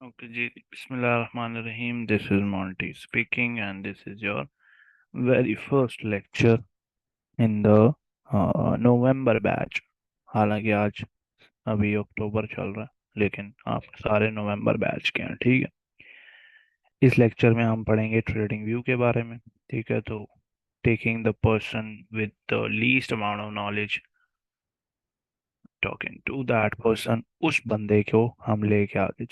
Okay, ji. Bismillahirrahmanirrahim. This is Monty speaking, and this is your very first lecture in the November batch. हालांकि आज अभी अक्टूबर चल रहा है, लेकिन आप सारे नवंबर बैच के हैं, ठीक है। इस लेक्चर में हम पढ़ेंगे ट्रेडिंग व्यू के बारे में, ठीक है। तो taking the person with the least amount of knowledge, talking to that person, उस बंदे को हम लेके आगे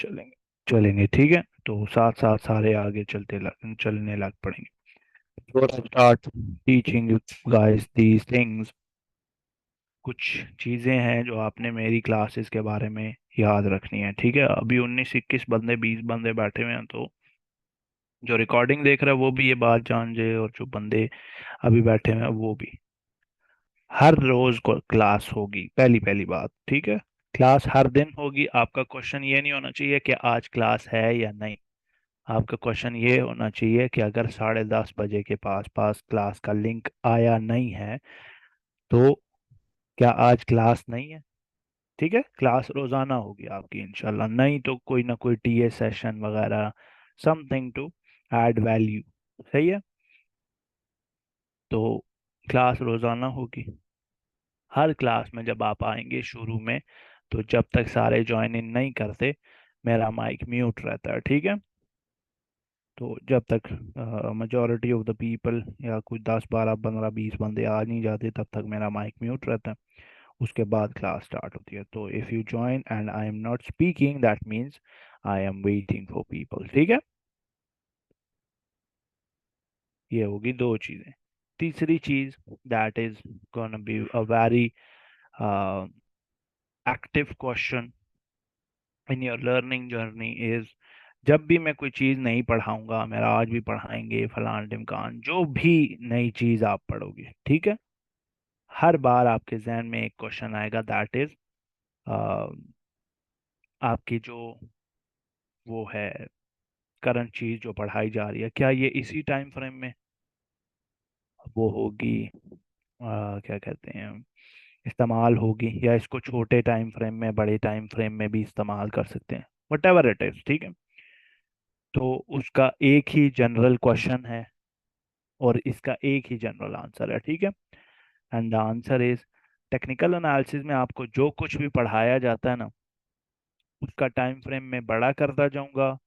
चलेंगे, ठीक है। तो साथ साथ सारे आगे चलने लग पड़ेंगे। Before I start teaching you guys these things, कुछ चीजें हैं जो आपने मेरी क्लासेस के बारे में याद रखनी है, ठीक है। अभी 19-21 बंदे 20 बंदे बैठे हुए हैं, तो जो रिकॉर्डिंग देख रहा है वो भी ये बात जान जाए, और जो बंदे अभी बैठे हुए हैं वो भी। हर रोज को क्लास होगी, पहली पहली बात, ठीक है। क्लास हर दिन होगी। आपका क्वेश्चन ये नहीं होना चाहिए कि आज क्लास है या नहीं। आपका क्वेश्चन ये होना चाहिए कि अगर 10:30 बजे के पास पास क्लास का लिंक आया नहीं है, तो क्या आज क्लास नहीं है? ठीक है। क्लास रोजाना होगी आपकी इंशाल्लाह, नहीं तो कोई ना कोई टीए सेशन वगैरह, समथिंग टू ऐड वैल्यू। सही है। तो क्लास रोजाना होगी। हर क्लास में जब आप आएंगे शुरू में, तो जब तक सारे ज्वाइन इन नहीं करते, मेरा माइक म्यूट रहता है, ठीक है। तो जब तक मेजोरिटी ऑफ द पीपल या कुछ 10 12 15 20 बंदे आ नहीं जाते, तब तक मेरा माइक म्यूट रहता है। उसके बाद क्लास स्टार्ट होती है। तो if you join and I am not speaking, that means I am waiting for people, ठीक है। ये होगी दो चीज़ें। तीसरी चीज़, that is gonna be a very active question in your learning journey is, जब भी मैं कोई चीज़ नहीं पढ़ाऊंगा, मेरा आज भी पढ़ाएंगे फलान ढिमकान, जो भी नई चीज़ आप पढ़ोगे, ठीक है, हर बार आपके जहन में एक क्वेश्चन आएगा, दैट इज आपकी जो वो है करंट चीज़ जो पढ़ाई जा रही है, क्या ये इसी टाइम फ्रेम में वो होगी, क्या कहते हैं, इस्तेमाल होगी, या इसको छोटे टाइम फ्रेम में, बड़े टाइम फ्रेम में भी इस्तेमाल कर सकते हैं, वट एवर इट इज, ठीक है। तो उसका एक ही जनरल क्वेश्चन है, और इसका एक ही जनरल आंसर है, ठीक है। And the answer is, technical analysis में आपको जो कुछ भी पढ़ाया जाता है ना, उसका टाइम फ्रेम में बड़ा करता जाऊंगा,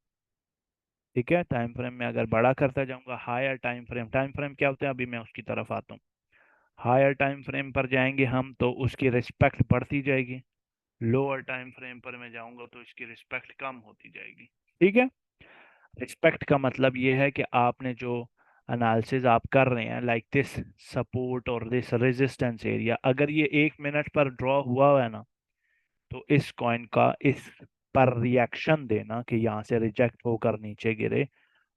ठीक है। टाइम फ्रेम में अगर बड़ा करता जाऊंगा, हायर टाइम फ्रेम क्या होता है, अभी मैं उसकी तरफ आता हूँ। हायर टाइम फ्रेम पर जाएंगे हम, तो उसकी रिस्पेक्ट बढ़ती जाएगी। लोअर टाइम फ्रेम पर मैं जाऊंगा तो इसकी रिस्पेक्ट कम होती जाएगी, ठीक है। रिस्पेक्ट का मतलब ये है कि आपने जो एनालिसिस आप कर रहे हैं, लाइक दिस सपोर्ट और दिस रेजिस्टेंस एरिया, अगर ये 1 मिनट पर ड्रॉ हुआ है ना, तो इस कॉइन का इस पर रिएक्शन देना कि यहाँ से रिजेक्ट होकर नीचे गिरे,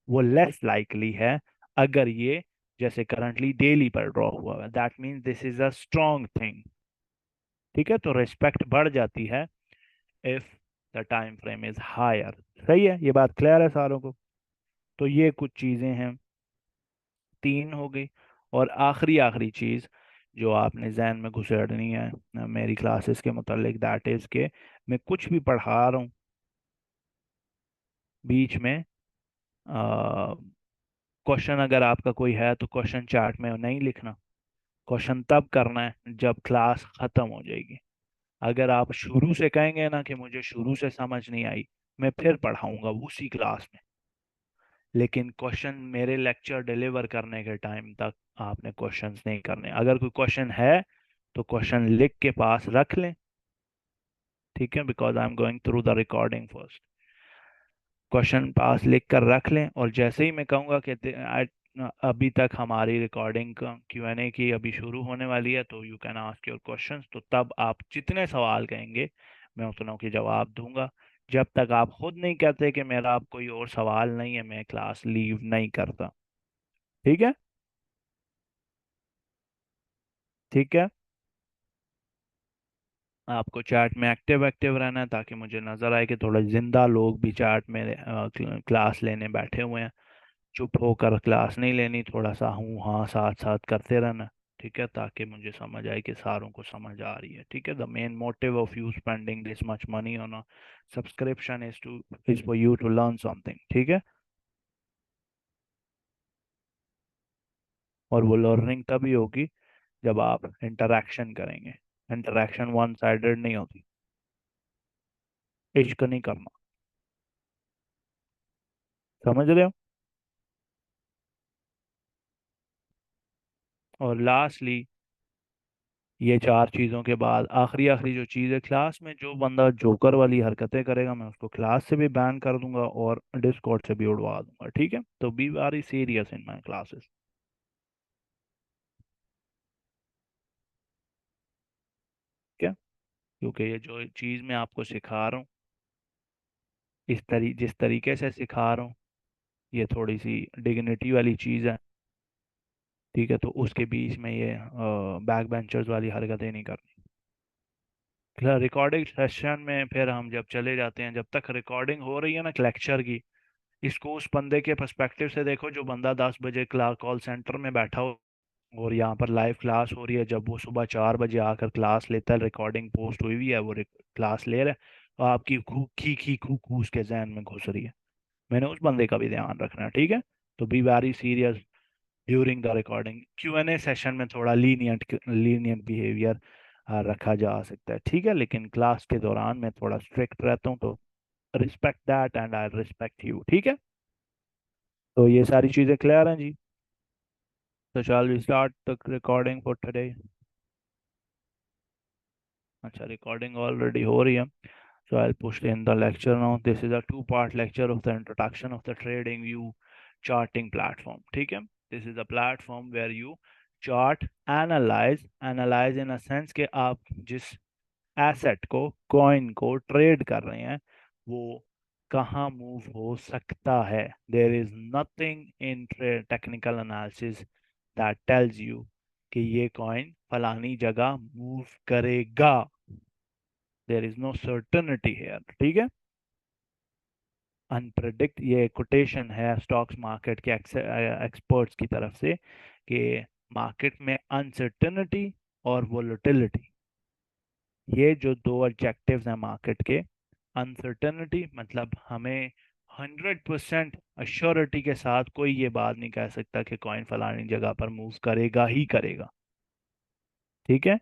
वो लेस लाइकली है। अगर ये जैसे करंटली डेली पर ड्रॉ हुआ है, that means this is a strong thing, ठीक है। तो रिस्पेक्ट बढ़ जाती है if the time frame is higher. सही है, ये बात क्लियर है सारों को। तो ये कुछ चीजें हैं, तीन हो गई। और आखिरी आखिरी चीज जो आपने जहन में घुसेड़नी है मेरी क्लासेस के मुतालिक, दैट इज के मैं कुछ भी पढ़ा रहा हूँ, बीच में क्वेश्चन अगर आपका कोई है तो क्वेश्चन चार्ट में नहीं लिखना। क्वेश्चन तब करना है जब क्लास खत्म हो जाएगी। अगर आप शुरू से कहेंगे ना कि मुझे शुरू से समझ नहीं आई, मैं फिर पढ़ाऊंगा उसी क्लास में, लेकिन क्वेश्चन मेरे लेक्चर डिलीवर करने के टाइम तक आपने क्वेश्चंस नहीं करने। अगर कोई क्वेश्चन है तो क्वेश्चन लिख के पास रख लें, ठीक है, because I am going through the recording first. Question पास लिख कर रख लें, और जैसे ही मैं कहूँगा कि अभी तक हमारी रिकॉर्डिंग Q&A की अभी शुरू होने वाली है, तो you can ask your questions, तो तब आप जितने सवाल कहेंगे मैं उतनों के जवाब दूंगा। जब तक आप खुद नहीं कहते कि मेरा अब कोई और सवाल नहीं है, मैं क्लास लीव नहीं करता, ठीक है। ठीक है। आपको चैट में एक्टिव एक्टिव रहना है, ताकि मुझे नजर आए कि थोड़ा जिंदा लोग भी चैट में क्लास लेने बैठे हुए हैं। चुप होकर क्लास नहीं लेनी, थोड़ा सा हूँ हाँ साथ साथ करते रहना, ठीक है, ताकि मुझे समझ आए कि सारों को समझ आ रही है। ठीक है, the main motive of you spending this much money on a subscription is for you to learn something. ठीक है, और वो लर्निंग तभी होगी जब आप इंटरेक्शन करेंगे। इंटरेक्शन वन साइडेड नहीं होती, इश्क नहीं करना। समझ रहे हो? और लास्टली, ये चार चीज़ों के बाद आखिरी आखिरी जो चीज़ है, क्लास में जो बंदा जोकर वाली हरकतें करेगा मैं उसको क्लास से भी बैन कर दूंगा और डिस्कॉर्ड से भी उड़वा दूंगा। ठीक है, तो be very serious in my classes. ठीक है, क्योंकि ये जो चीज़ मैं आपको सिखा रहा हूँ, जिस तरीके से सिखा रहा हूँ, ये थोड़ी सी डिग्निटी वाली चीज़ है। ठीक है, तो उसके बीच में ये बैक बेंचर्स वाली हरकतें नहीं करनी। रिकॉर्डिंग सेशन में फिर हम जब चले जाते हैं, जब तक रिकॉर्डिंग हो रही है ना लेक्चर की, इसको उस बंदे के पर्सपेक्टिव से देखो जो बंदा 10 बजे क्लास कॉल सेंटर में बैठा हो और यहाँ पर लाइव क्लास हो रही है। जब वो सुबह 4 बजे आकर क्लास लेता है, रिकॉर्डिंग पोस्ट हुई हुई है, वो क्लास ले रहा है और आपकी खू खी खी खू खू उसके जहन में घुस रही है। मैंने उस बंदे का भी ध्यान रखना है। ठीक है, तो be very serious during the recording. Q&A session में थोड़ा लीनियंट बिहेवियर रखा जा सकता है। ठीक है, लेकिन क्लास के दौरान मैं थोड़ा स्ट्रिक्ट रहता हूँ, तो respect that and I respect you. ठीक है, तो ये सारी चीज़ें क्लियर हैं जी? तो shall we start the recording for today? अच्छा, रिकॉर्डिंग ऑलरेडी हो रही है। So I'll push in the lecture now. This is a two-part lecture of the introduction of the TradingView charting platform. ठीक है, this is a platform where you chart, analyze in a sense कि आप जिस asset को, coin को trade कर रहे हैं, वो कहाँ मूव हो सकता है। There is nothing in technical analysis that tells you कि ये कॉइन फलानी जगह मूव करेगा। There is no certainty here. ठीक है, अनप्रेडिक्ट, ये कोटेशन है स्टॉक्स मार्केट के एक्सपर्ट्स की तरफ से कि मार्केट में अनसर्टेनिटी और वोलेटिलिटी, ये जो दो ऑब्जेक्टिव्स हैं मार्केट के। अनसर्टेनिटी मतलब हमें 100% अश्योरिटी के साथ कोई ये बात नहीं कह सकता कि कॉइन फलानी जगह पर मूव करेगा ही करेगा। ठीक है,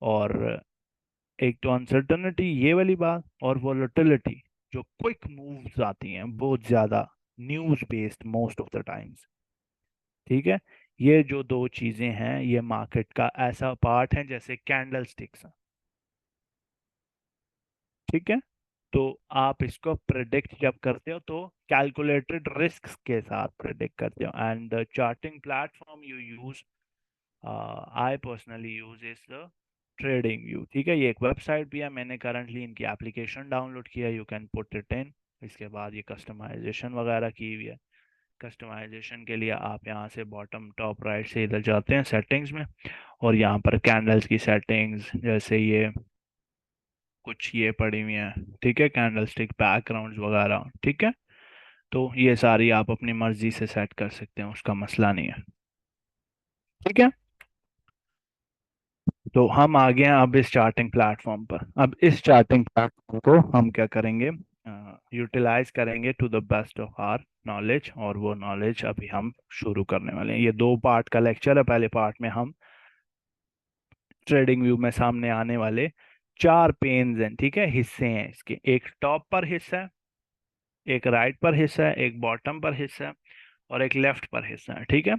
और एक तो अनसर्टेनिटी ये वाली बात, और वोलेटिलिटी, जो क्विक मूव्स आती हैं बहुत ज्यादा, news based most of the times. ठीक है, ये जो दो चीजें हैं ये मार्केट का ऐसा पार्ट है जैसे कैंडल स्टिक्स। ठीक है, तो आप इसको प्रिडिक्ट जब करते हो तो कैलकुलेटेड रिस्क के साथ प्रिडिक्ट करते हो। And the charting platform you use, I personally use is the trading view. ठीक है, ये एक वेबसाइट भी है, मैंने करंटली इनकी एप्लीकेशन डाउनलोड किया, यू कैन पुट इट इन। इसके बाद ये कस्टमाइजेशन वगैरह की हुई है। कस्टमाइजेशन के लिए आप यहाँ से बॉटम टॉप राइट से इधर जाते हैं सेटिंग्स में, और यहाँ पर कैंडल्स की सेटिंग्स, जैसे ये कुछ ये पड़ी हुई हैं। ठीक है, कैंडल स्टिक बैकग्राउंड वगैरह। ठीक है, तो ये सारी आप अपनी मर्जी से सेट कर सकते हैं, उसका मसला नहीं है। ठीक है, तो हम आ गए हैं अब इस चार्टिंग प्लेटफॉर्म पर। अब इस चार्टिंग प्लेटफॉर्म को हम क्या करेंगे, यूटिलाइज करेंगे to the best of our knowledge, और वो नॉलेज अभी हम शुरू करने वाले हैं। ये दो पार्ट का लेक्चर है। पहले पार्ट में हम ट्रेडिंग व्यू में सामने आने वाले चार पेन्स हैं, ठीक है, हिस्से हैं इसके। एक टॉप पर हिस्सा है, एक राइट पर हिस्सा है, एक बॉटम पर हिस्सा है, और एक लेफ्ट पर हिस्सा है। ठीक है,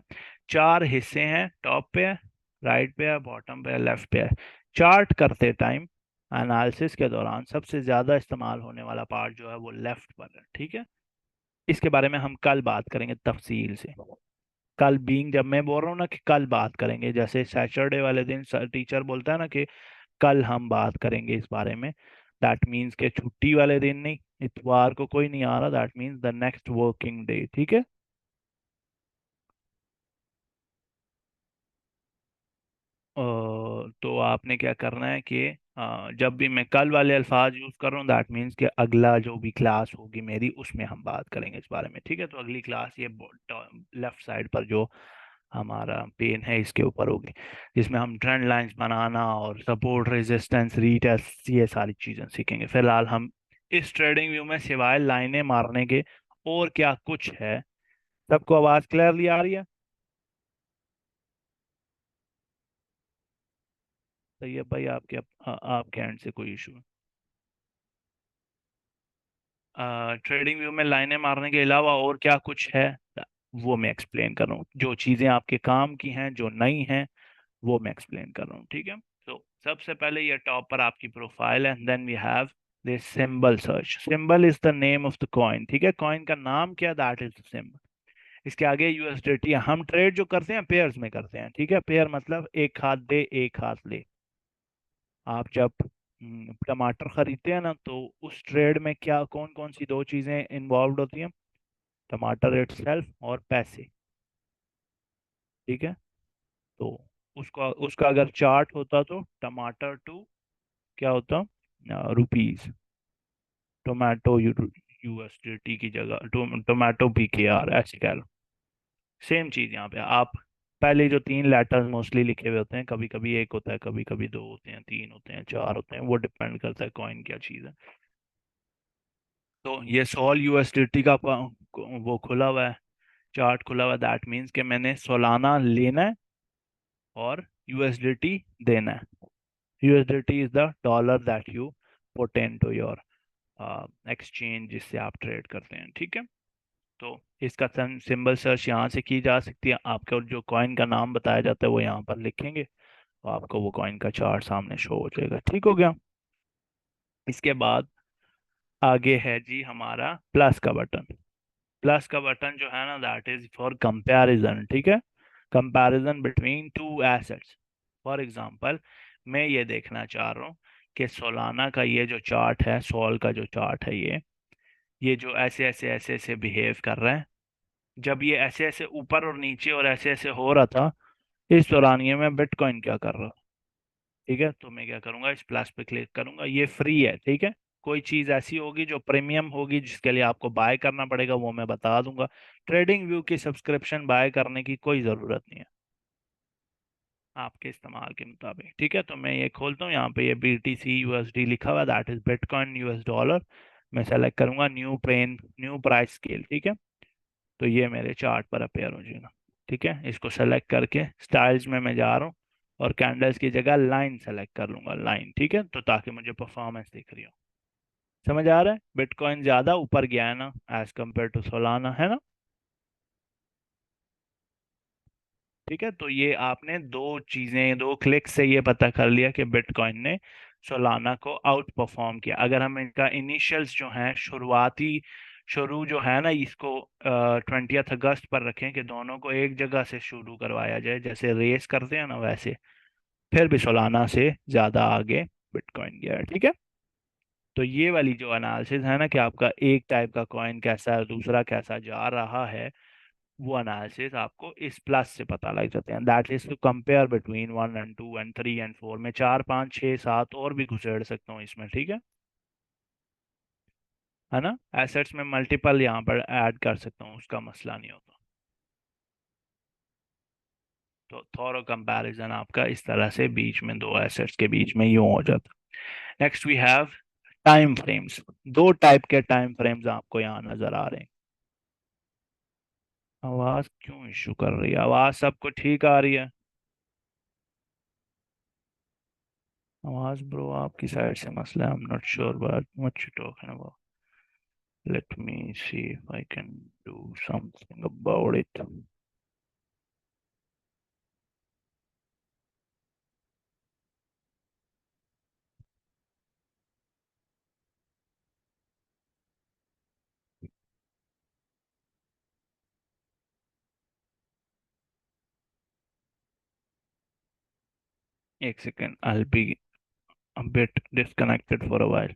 चार हिस्से हैं, टॉप पे है, राइट पे है, बॉटम पे है, लेफ्ट पे है। चार्ट करते टाइम एनालिसिस के दौरान सबसे ज्यादा इस्तेमाल होने वाला पार्ट जो है वो लेफ्ट पर है। ठीक है, इसके बारे में हम कल बात करेंगे तफसील से। कल बीइंग, जब मैं बोल रहा हूँ ना कि कल बात करेंगे, जैसे सैटरडे वाले दिन टीचर बोलता है ना कि कल हम बात करेंगे इस बारे में, दैट मीन्स के छुट्टी वाले दिन नहीं, इतवार को कोई नहीं आ रहा, that means the next working day. ठीक है, तो आपने क्या करना है कि जब भी मैं कल वाले अल्फाज यूज कर रहा हूँ, दैट मीन्स कि अगला जो भी क्लास होगी मेरी उसमें हम बात करेंगे इस बारे में। ठीक है, तो अगली क्लास ये लेफ्ट साइड पर जो हमारा पेन है इसके ऊपर होगी, जिसमें हम ट्रेंड लाइंस बनाना और सपोर्ट रेजिस्टेंस रीटेस्ट ये सारी चीजें सीखेंगे। फिलहाल हम इस ट्रेडिंग व्यू में सिवाय लाइनें मारने के और क्या कुछ है। सबको आवाज क्लियरली आ रही है? तो ये भाई आपके एंड से कोई इशू? ट्रेडिंग व्यू में लाइनें मारने के अलावा और क्या कुछ है, वो मैं एक्सप्लेन कर रहा हूँ। जो चीजें आपके काम की हैं, जो नई हैं, वो मैं एक्सप्लेन कर रहा हूँ, ठीक है। तो सबसे पहले ये टॉप पर आपकी प्रोफाइल है, then we have this symbol search. Symbol is the name of the coin, ठीक है। कॉइन का नाम क्या, दैट इज द सिंबल। इसके आगे यूएसडीटी। हम ट्रेड जो करते हैं पेयर्स में करते हैं, ठीक है। पेयर मतलब एक हाथ दे एक हाथ ले। आप जब टमाटर खरीदते हैं ना, तो उस ट्रेड में क्या कौन कौन सी दो चीजें इन्वॉल्व होती हैं? टमाटर इटसेल्फ और पैसे, ठीक है। तो उसका उसका अगर चार्ट होता तो टमाटर टू क्या होता, रुपीज। टोमेटो यूएसडीटी की जगह टोमेटो पीकेआर ऐसे कह लो। सेम चीज यहाँ पे आप पहले जो तीन लेटर्स मोस्टली लिखे हुए होते हैं, कभी कभी एक होता है, कभी कभी दो होते हैं, तीन होते हैं, चार होते हैं, वो डिपेंड करता है कॉइन क्या चीज है। तो ये सोल यूएसडीटी का वो खुला हुआ है, चार्ट खुला हुआ है। दैट मीन्स कि मैंने सोलाना लेना है और यूएसडीटी देना है। USDT is the dollar that you put into your exchange, जिससे आप ट्रेड करते हैं, ठीक है। तो इसका सिंबल सर्च यहाँ से की जा सकती है। आपको जो कॉइन का नाम बताया जाता है वो यहाँ पर लिखेंगे, तो आपको वो कॉइन का चार्ट सामने शो हो जाएगा, ठीक हो गया। इसके बाद आगे है जी हमारा प्लस का बटन। प्लस का बटन जो है ना, दैट इज फॉर कंपैरिजन, ठीक है। Comparison between two assets. For example, मैं ये देखना चाह रहा हूँ कि सोलाना का ये जो चार्ट है, सोल का जो चार्ट है, ये जो ऐसे ऐसे ऐसे ऐसे बिहेव कर रहा है, जब ये ऐसे ऐसे ऊपर और नीचे और ऐसे ऐसे हो रहा था, इस दौरान ये मैं बिटकॉइन क्या कर रहा, ठीक है। तो मैं क्या करूंगा, इस प्लस पे क्लिक करूंगा। ये फ्री है, ठीक है। कोई चीज ऐसी होगी जो प्रीमियम होगी, जिसके लिए आपको बाय करना पड़ेगा, वो मैं बता दूंगा। ट्रेडिंग व्यू की सब्सक्रिप्शन बाय करने की कोई जरूरत नहीं है, आपके इस्तेमाल के मुताबिक, ठीक है। तो मैं ये खोलता हूँ, यहाँ पे ये BTC USD लिखा हुआ है, that is bitcoin US dollar. मैं सेलेक्ट करूंगा न्यू प्राइस स्केल, ठीक है। तो ये मेरे चार्ट पर अपेयर हो जाएगा, ठीक है। इसको सेलेक्ट करके स्टाइल्स में मैं जा रहा हूँ और कैंडल्स की जगह लाइन सेलेक्ट कर लूंगा, लाइन, ठीक है। तो ताकि मुझे परफॉर्मेंस दिख रही हो। समझ आ रहा है? बिटकॉइन ज्यादा ऊपर गया है ना एज कम्पेयर टू सोलाना, है ना? ठीक है। तो ये आपने दो चीजें, दो क्लिक से ये पता कर लिया कि बिटकॉइन ने सोलाना को आउट परफॉर्म किया। अगर हम इनका इनिशियल्स जो हैं, शुरू जो है ना, इसको 20 अगस्त पर रखें कि दोनों को एक जगह से शुरू करवाया जाए, जैसे रेस करते हैं ना वैसे, फिर भी सोलाना से ज्यादा आगे बिटकॉइन गया है, ठीक है। तो ये वाली जो एनालिसिस है ना, कि आपका एक टाइप का कॉइन कैसा है, दूसरा कैसा जा रहा है, वो एनालिसिस आपको इस प्लस से पता लग जाते हैं। That is to compare between 1 and 2 and 3 and 4। में 4 5 6 7 और भी घुसेड़ सकता हूँ इसमें, ठीक है ना। एसेट्स में मल्टीपल यहाँ पर ऐड कर सकता हूँ, उसका मसला नहीं होता। तो थॉरो कंपैरिजन आपका इस तरह से बीच में दो एसेट्स के बीच में यूं हो जाता है। Next we have time frames. दो टाइप के टाइम फ्रेम्स आपको यहाँ नजर आ रहे हैं। आवाज क्यों इशू कर रही है? आवाज सबको ठीक आ रही है? आवाज ब्रो आपकी साइड से मसला है, I am not sure but what you talking about. Let me see if I can do something about it. एक second, I be a bit disconnected for a while।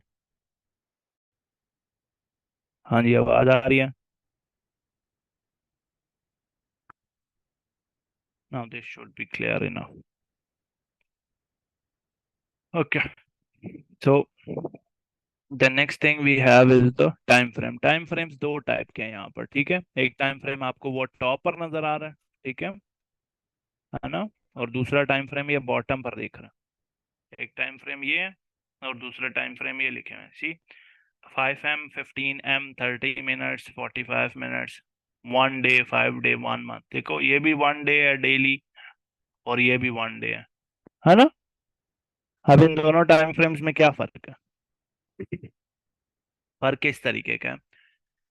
हाँ जी, आवाज आ रही है? now this should be clear enough। okay, so the next thing we have is the time frame. Time frames दो type के हैं यहाँ पर, ठीक है। एक टाइम फ्रेम आपको वो टॉप पर नजर आ रहा है, ठीक है। है ना। और दूसरा टाइम फ्रेम ये बॉटम पर देख रहा है, एक टाइम फ्रेम ये है और दूसरा टाइम फ्रेम ये लिखे हुए हैं, सी 5 m 15 m 30 minutes 45 minutes, 1 day 5 day 1 month. देखो ये भी 1 डे है डेली और ये भी 1 डे है ना। अब इन दोनों टाइम फ्रेम्स में क्या फर्क है? फर्क इस तरीके का है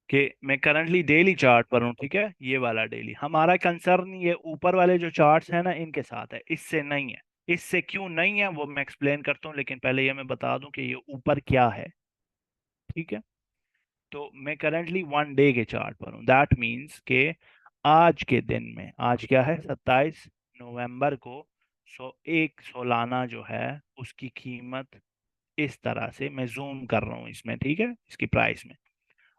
कि मैं करंटली डेली चार्ट पर हूँ, ठीक है, ये वाला डेली। हमारा कंसर्न ये ऊपर वाले जो चार्ट्स है ना इनके साथ है, इससे नहीं है। इससे क्यों नहीं है वो मैं एक्सप्लेन करता हूँ, लेकिन पहले ये मैं बता दूं कि ये ऊपर क्या है, ठीक है। तो मैं करंटली 1 डे के चार्ट पर हूँ, दैट मीन्स के आज के दिन में, आज क्या है 27 नवंबर को, एक सोलाना जो है उसकी कीमत इस तरह से, मैं जूम कर रहा हूँ इसमें, ठीक है, इसकी प्राइस में,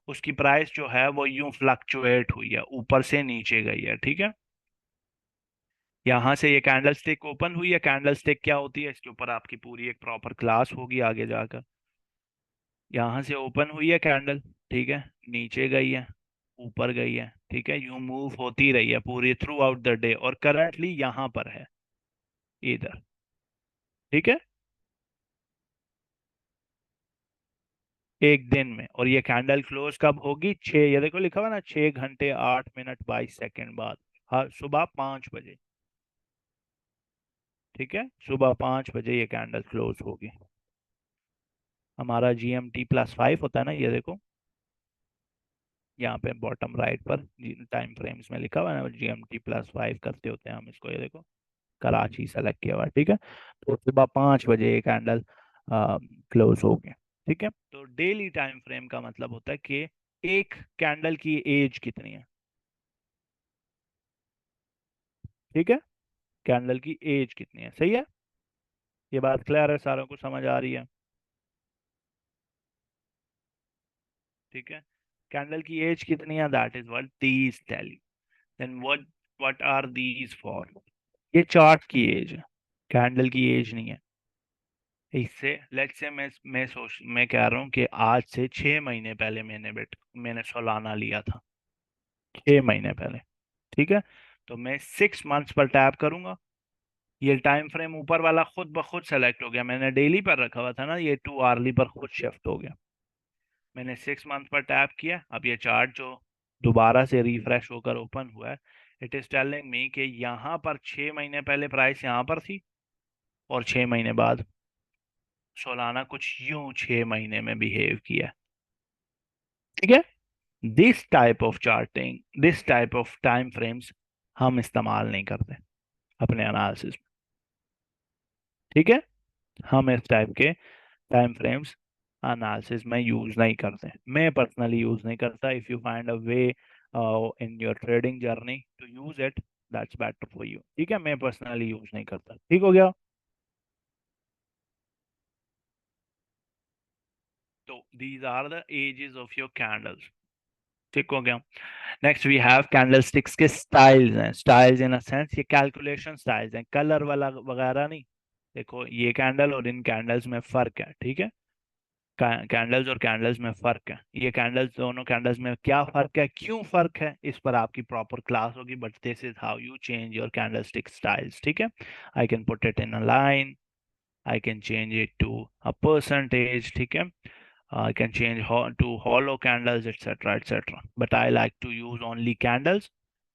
उसकी प्राइस जो है वो यूं फ्लक्चुएट हुई है, ऊपर से नीचे गई है, ठीक है। यहाँ से ये कैंडल स्टिक ओपन हुई है, कैंडल स्टिक क्या होती है इसके ऊपर आपकी पूरी एक प्रॉपर क्लास होगी आगे जाकर। यहाँ से ओपन हुई है कैंडल, ठीक है, नीचे गई है, ऊपर गई है, ठीक है, यूं मूव होती रही है पूरी थ्रू आउट द डे, और करंटली यहाँ पर है इधर, ठीक है, एक दिन में। और ये कैंडल क्लोज कब होगी? ये देखो लिखा हुआ ना, 6 घंटे 8 मिनट 22 सेकंड बाद, हर सुबह 5 बजे, ठीक है, सुबह 5 बजे ये कैंडल क्लोज होगी। हमारा GMT+5 होता है ना, ये देखो यहाँ पे बॉटम राइट पर टाइम फ्रेम्स में लिखा हुआ है ना, GMT+5 करते होते हैं हम इसको, ये देखो कराची सेलेक्ट किया हुआ है, ठीक है। तो सुबह 5 बजे ये कैंडल क्लोज हो गया, ठीक है। तो डेली टाइम फ्रेम का मतलब होता है कि एक कैंडल की एज कितनी है, ठीक है, कैंडल की एज कितनी है, सही है। ये बात क्लियर है, सारों को समझ आ रही है, ठीक है। कैंडल की एज कितनी है, that is what these tell you. Then what are these for? ये चार्ट की एज है, कैंडल की एज नहीं है। इससे लेट्स से मैं कह रहा हूँ कि आज से 6 महीने पहले मैंने सोलाना लिया था, 6 महीने पहले, ठीक है। तो मैं 6 मंथ्स पर टैप करूंगा, ये टाइम फ्रेम ऊपर वाला खुद ब खुद सेलेक्ट हो गया, मैंने डेली पर रखा हुआ था ना, ये 2 आवरली पर खुद शिफ्ट हो गया। मैंने 6 मंथ पर टैप किया, अब ये चार्ट जो दोबारा से रिफ्रेश होकर ओपन हुआ है, इट इज टेलिंग मी कि यहाँ पर 6 महीने पहले प्राइस यहाँ पर थी, और 6 महीने बाद सोलाना कुछ यूं 6 महीने में बिहेव किया, ठीक है। This type of charting, this type of time frames हम इस्तेमाल नहीं करते अपने एनालिसिस में, ठीक है। हम इस टाइप के टाइम फ्रेम्स एनालिसिस में यूज नहीं करते, मैं पर्सनली यूज नहीं करता। If you find a way in your trading journey to use it, that's better for you, ठीक है, मैं पर्सनली यूज नहीं करता, ठीक हो गया। तो these are the ages of your candles, ठीक हो गया। Next we have candle sticks के स्टाइल्स हैं, स्टाइल्स इन अ सेंस ये कैलकुलेशन स्टाइल्स हैं, कलर वाला वगैरह नहीं। देखो ये कैंडल और इन कैंडल्स में फर्क है, ठीक है, कैंडल्स और कैंडल्स में फर्क है, ये कैंडल्स, दोनों कैंडल्स में क्या फर्क है, क्यों फर्क है, इस पर आपकी प्रॉपर क्लास होगी, but this is how you change your candle stick styles, ठीक है। I can put it in a line, I can change it to a percentage, ठीक है, I can change to hollow candles, etc., etc. But I like to use only candles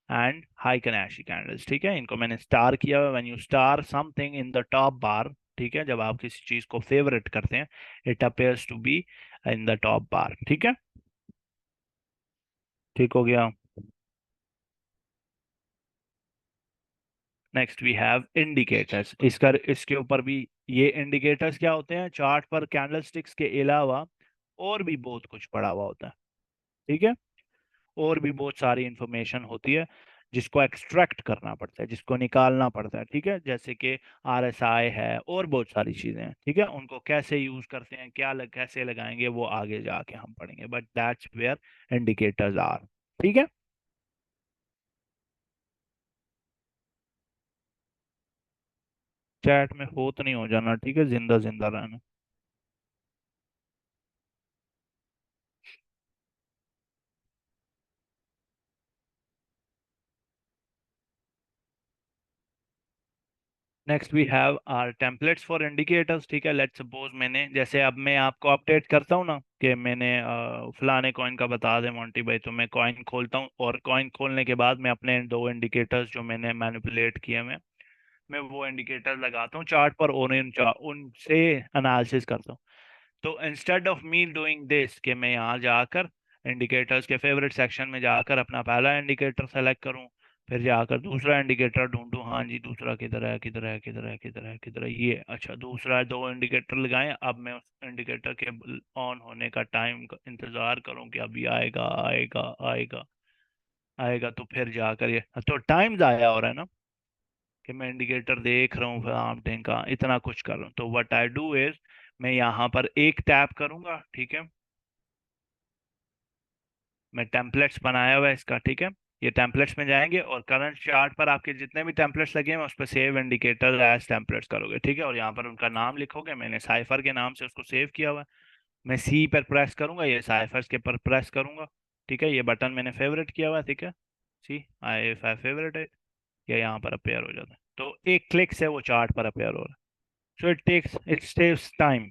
and high Kanashi candles. ठीक है, इनको मैंने star किया हुआ। When you star something in the top bar, ठीक है, जब आप किसी चीज को फेवरेट करते हैं, it appears to be in the top bar, ठीक है, ठीक हो गया। नेक्स्ट वी हैव इंडिकेटर्स, इसके ऊपर भी, ये इंडिकेटर्स क्या होते हैं, चार्ट पर कैंडल स्टिक्स के अलावा और भी बहुत कुछ पड़ा हुआ होता है, ठीक है, और भी बहुत सारी इंफॉर्मेशन होती है जिसको एक्सट्रैक्ट करना पड़ता है, जिसको निकालना पड़ता है, ठीक है, जैसे कि RSI है और बहुत सारी चीजें हैं, ठीक है, उनको कैसे यूज करते हैं, कैसे लगाएंगे, वो आगे जाके हम पढ़ेंगे, but that's where indicators are, ठीक है। चैट में हो तो नहीं हो जाना, ठीक है, जिंदा जिंदा रहना। Next we have are templates for indicators. ठीक है, लेट्स सपोज मैंने, जैसे अब मैं आपको अपडेट करता हूँ ना कि मैंने फलाने कॉइन का बता दें मोंटी भाई, तो मैं कॉइन खोलता हूँ और कॉइन खोलने के बाद मैं अपने दो इंडिकेटर्स जो मैंने मैनिपुलेट किए मैं वो इंडिकेटर लगाता हूँ चार्ट पर और उनसे एनालिसिस करता हूँ। तो instead of me doing this कि मैं यहाँ जाकर इंडिकेटर्स के फेवरेट सेक्शन में जाकर अपना पहला इंडिकेटर सेलेक्ट करूँ, फिर जाकर दूसरा इंडिकेटर ढूंढूं, हाँ जी दूसरा किधर है किधर है किधर है किधर है किधर है, ये अच्छा दूसरा है, दो इंडिकेटर लगाएं, अब मैं उस इंडिकेटर के ऑन होने का टाइम का इंतजार करूं कि अभी आएगा आएगा आएगा आएगा, तो फिर जाकर ये तो टाइम ज़ाया हो रहा है ना कि मैं इंडिकेटर देख रहा हूँ फलाम ढिंग का, इतना कुछ कर रहा हूँ। तो व्हाट आई डू इज मैं यहाँ पर एक टैप करूंगा, ठीक है, मैं टेम्पलेट्स बनाया हुआ है इसका, ठीक है, ये टेम्पलेट्स में जाएंगे और करंट चार्ट पर आपके जितने भी टेम्पलेट्स लगे हैं उस पर सेव इंडिकेटर एज टेम्पलेट्स करोगे, ठीक है, और यहाँ पर उनका नाम लिखोगे, मैंने साइफर के नाम से उसको सेव किया हुआ है। मैं सी पर प्रेस करूंगा, ये साइफर्स के पर प्रेस करूंगा, ठीक है, ये बटन मैंने फेवरेट किया हुआ है, ठीक है, सी आई इफ आई फेवरेट है, या यहाँ पर अपेयर हो जाता है, तो एक क्लिक से वो चार्ट पर अपेयर हो रहा है। So it saves time.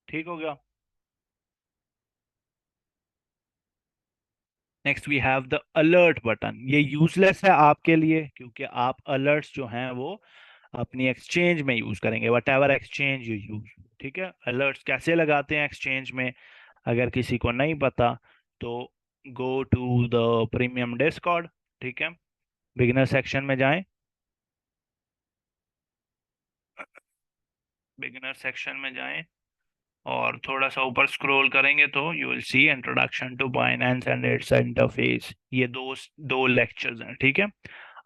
ठीक हो गया। Next we have the alert button. ये यूजलेस है आपके लिए क्योंकि आप अलर्ट्स जो हैं वो अपनी एक्सचेंज में यूज करेंगे, what ever exchange you use. ठीक है, अलर्ट्स कैसे लगाते हैं एक्सचेंज में, अगर किसी को नहीं पता तो go to the premium Discord, ठीक है, बिगिनर सेक्शन में जाएं, बिगिनर सेक्शन में जाएं और थोड़ा सा ऊपर स्क्रॉल करेंगे तो you will see introduction to Binance and its interface, ये दो दो लेक्चर्स हैं, ठीक है।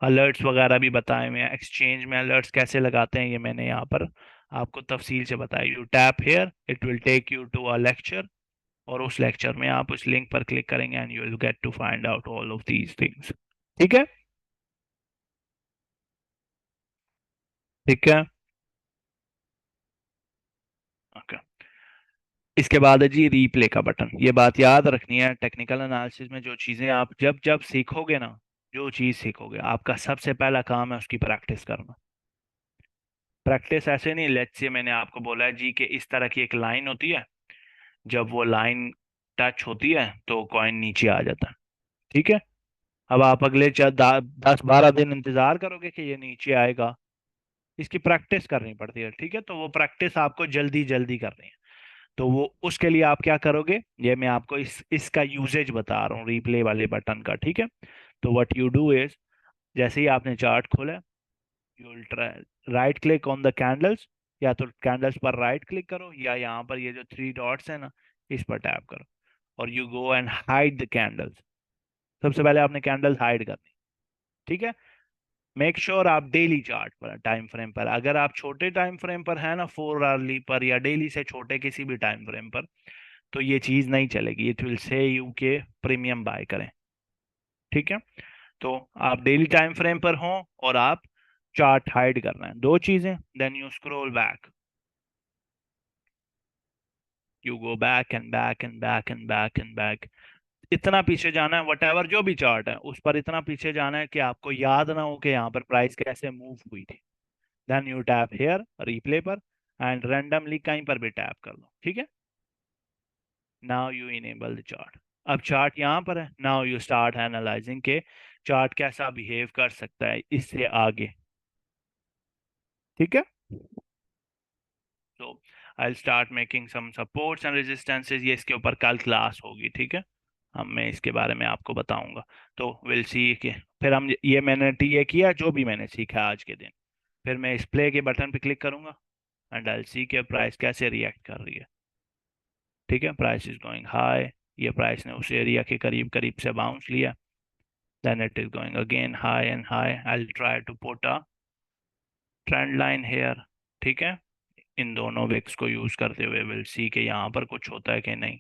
अलर्ट्स वगैरह भी बताए हुए हैं, एक्सचेंज में अलर्ट्स कैसे लगाते हैं ये मैंने यहाँ पर आपको तफसील से बताया। You tap here it will take you to a lecture, और उस लेक्चर में आप उस लिंक पर क्लिक करेंगे and you will get to find out all of these things. ठीक है, ठीक है, ओके। इसके बाद है जी रीप्ले का बटन। ये बात याद रखनी है, टेक्निकल एनालिसिस में जो चीज़ें आप जब जब सीखोगे ना, जो चीज़ सीखोगे आपका सबसे पहला काम है उसकी प्रैक्टिस करना। प्रैक्टिस ऐसे नहीं, लेट्स से मैंने आपको बोला है जी कि इस तरह की एक लाइन होती है, जब वो लाइन टच होती है तो कॉइन नीचे आ जाता है, ठीक है। अब आप अगले 10-12 दिन इंतजार करोगे कि ये नीचे आएगा, इसकी प्रैक्टिस करनी पड़ती है, ठीक है, तो वो प्रैक्टिस आपको जल्दी जल्दी करनी है। तो वो उसके लिए आप क्या करोगे, ये मैं आपको इसका यूजेज बता रहा हूँ रिप्ले वाले बटन का, ठीक है। तो व्हाट यू डू इज, जैसे ही आपने चार्ट खोला, you will write click on the candles, या तो कैंडल्स पर राइट क्लिक करो या यहाँ पर ये जो थ्री डॉट्स है ना इस पर टैप करो, और you go and hide the candles. सबसे पहले आपने कैंडल्स हाइड करनी, ठीक है। मेक श्योर आप डेली चार्ट पर टाइम फ्रेम पर, अगर आप छोटे टाइम फ्रेम पर है ना 4 आवर्ली पर या डेली से छोटे किसी भी टाइम फ्रेम पर, तो ये चीज नहीं चलेगी, इट विल से यू के प्रीमियम बाय करें, ठीक है। तो आप डेली टाइम फ्रेम पर हो और आप चार्ट हाइड करना है, दो चीजें, then you scroll back, you go back and back and back and back and back, इतना पीछे जाना है, वट एवर जो भी चार्ट है उस पर इतना पीछे जाना है कि आपको याद ना हो कि यहाँ पर प्राइस कैसे मूव हुई थी। Then you tap here replay पर एंड रैंडमली कहीं पर भी टैप कर लो, ठीक है। Now you enable the chart. अब चार्ट यहाँ पर है, नाउ यू स्टार्ट एनालाइजिंग के चार्ट कैसा बिहेव कर सकता है इससे आगे, ठीक है। तो I start making some supports and resistances, ये इसके ऊपर कल क्लास होगी, ठीक है, हम मैं इसके बारे में आपको बताऊंगा। तो विल सी के फिर हम ये मैंने ये किया जो भी मैंने सीखा आज के दिन, फिर मैं इस प्ले के बटन पे क्लिक करूंगा एंड आई सी के प्राइस कैसे रिएक्ट कर रही है, ठीक है। प्राइस इज गोइंग हाई, ये प्राइस ने उस एरिया के करीब करीब से बाउंस लिया, then it is going again high and high, I try to put a trend line here, ठीक है, इन दोनों विक्स को यूज करते हुए विल सी के यहाँ पर कुछ होता है कि नहीं।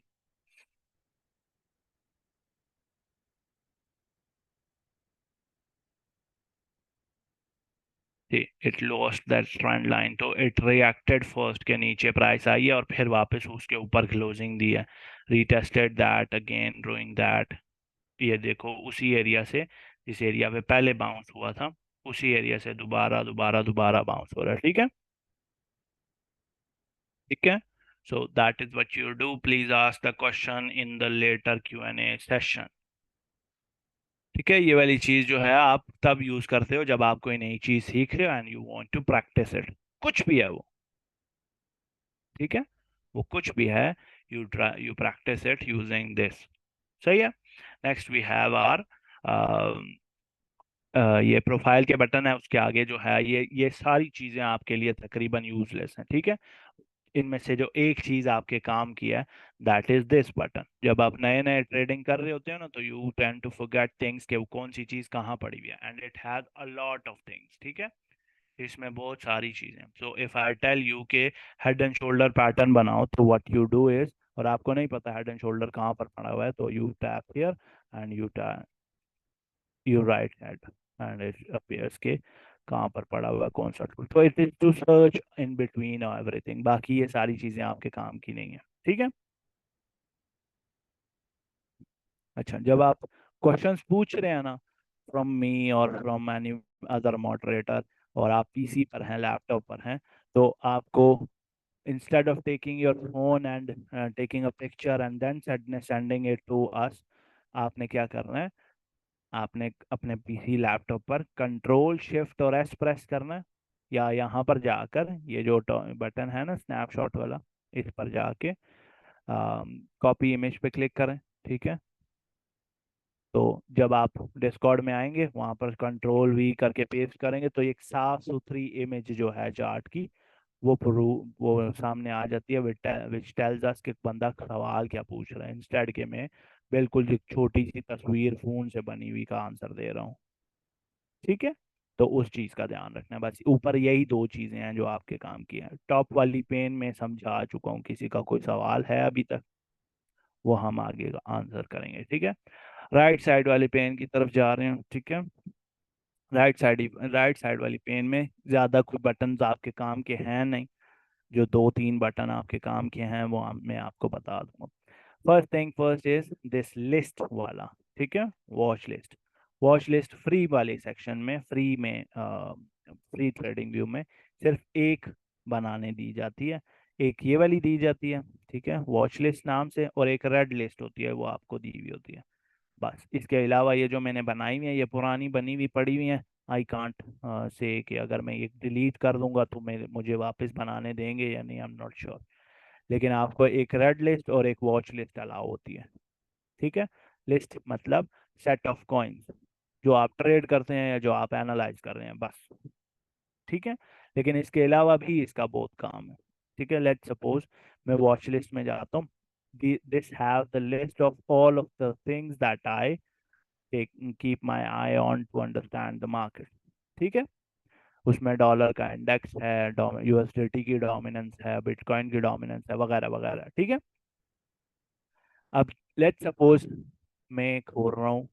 It lost that trend line, तो इट रिएक्टेड फर्स्ट के नीचे प्राइस आई है और फिर वापस उसके ऊपर क्लोजिंग दी है, रीटेस्टेड दैट अगेन डूइंग दैट, ये देखो उसी एरिया से जिस एरिया पे पहले बाउंस हुआ था, उसी एरिया से दोबारा दोबारा दोबारा बाउंस हो रहा है। ठीक है, ठीक है। So that is what you do, please ask the question in the later Q&A session. ठीक है, ये वाली चीज जो है आप तब यूज करते हो जब आप कोई नई चीज सीख रहे हो and you want to practise it, कुछ भी है वो। ठीक है, वो कुछ भी है, you practice it using this. सही है। नेक्स्ट वी हैव आर ये प्रोफाइल के बटन है, उसके आगे जो है ये सारी चीजें आपके लिए तकरीबन यूजलेस हैं। ठीक है, इनमें से जो एक चीज आपके काम की है, दैट इज दिस बटन। जब आप नए नए ट्रेडिंग कर रहे होते हो ना, तो you tend to forget things कि वो कौन सी चीज कहाँ पड़ी हुई है, and it has a lot of things. ठीक है, इसमें बहुत सारी चीजें। So if I tell you के हेड एंड शोल्डर पैटर्न बनाओ, तो व्हाट यू डू इज, और आपको नहीं पता हेड एंड शोल्डर कहाँ पर पड़ा हुआ है, तो you tap here and you write head and it appears के कहाँ पर पड़ा हुआ है, कौन सा टूल। तो it is to search in between everything, बाकी ये सारी चीजें आपके काम की नहीं है। ठीक है। अच्छा, जब आप क्वेश्चंस पूछ रहे हैं ना, फ्रॉम मी और फ्रॉम एनी अदर मॉडरेटर, और आप पीसी पर हैं, लैपटॉप पर हैं, तो आपको instead of taking your phone and taking a picture and then sending it to us, आपने क्या करना है, आपने अपने पीसी लैपटॉप पर कंट्रोल शिफ्ट और एस प्रेस करना है, या यहाँ पर जाकर ये जो बटन है ना स्नैपशॉट वाला, इस पर जाके कॉपी इमेज पे क्लिक करें। ठीक है, तो जब आप डिस्कॉर्ड में आएंगे, वहां पर कंट्रोल वी करके पेस्ट करेंगे, तो एक साफ सुथरी इमेज जो है चार्ट की, वो वो सामने आ जाती है, विच टेल्स अस कि बंदा सवाल क्या पूछ रहा है, इंस्टेड के मैं बिल्कुल एक छोटी सी तस्वीर फोन से बनी हुई का आंसर दे रहा हूँ। ठीक है, तो उस चीज का ध्यान रखना है। बस ऊपर यही दो चीजें हैं जो आपके काम की हैं। टॉप वाली पेन में समझा चुका हूँ, किसी का कोई सवाल है अभी तक, वो हम आगे आंसर करेंगे। ठीक है, राइट साइड वाली पेन की तरफ जा रहे हैं। ठीक है, राइट साइड वाली पेन में ज्यादा कोई बटन आपके काम के हैं नहीं, जो दो तीन बटन आपके काम के हैं वो मैं आपको बता दूंगा। First thing first is this list वाला। ठीक है, watch list. Watch list free वाले सेक्शन में, फ्री ट्रेडिंग व्यू में सिर्फ एक बनाने दी जाती है, एक ये वाली दी जाती है। ठीक है, वॉच लिस्ट नाम से, और एक रेड लिस्ट होती है, वो आपको दी हुई होती है। बस इसके अलावा ये जो मैंने बनाई हुई है, ये पुरानी बनी हुई पड़ी हुई है। आई कांट से कि अगर मैं ये डिलीट कर दूंगा तो मुझे वापस बनाने देंगे या नहीं, आई एम नॉट श्योर। लेकिन आपको एक रेड लिस्ट और एक वॉच लिस्ट अलाउ होती है। ठीक है, लिस्ट मतलब सेट ऑफ कॉइन्स जो आप ट्रेड करते हैं या जो आप एनालाइज कर रहे हैं, बस। ठीक है, लेकिन इसके अलावा भी इसका बहुत काम है। ठीक है, लेट्स सपोज मैं वॉच लिस्ट में जाता हूँ, this have the list of all of the things that I take keep my eye on to understand the market. ठीक है, उसमें डॉलर का इंडेक्स है, यूएसडीटी की डोमिनेंस है, बिटकॉइन की डोमिनेंस है, वगैरह वगैरह। ठीक है, अब लेट्स सपोज मैं खोल रहा हूँ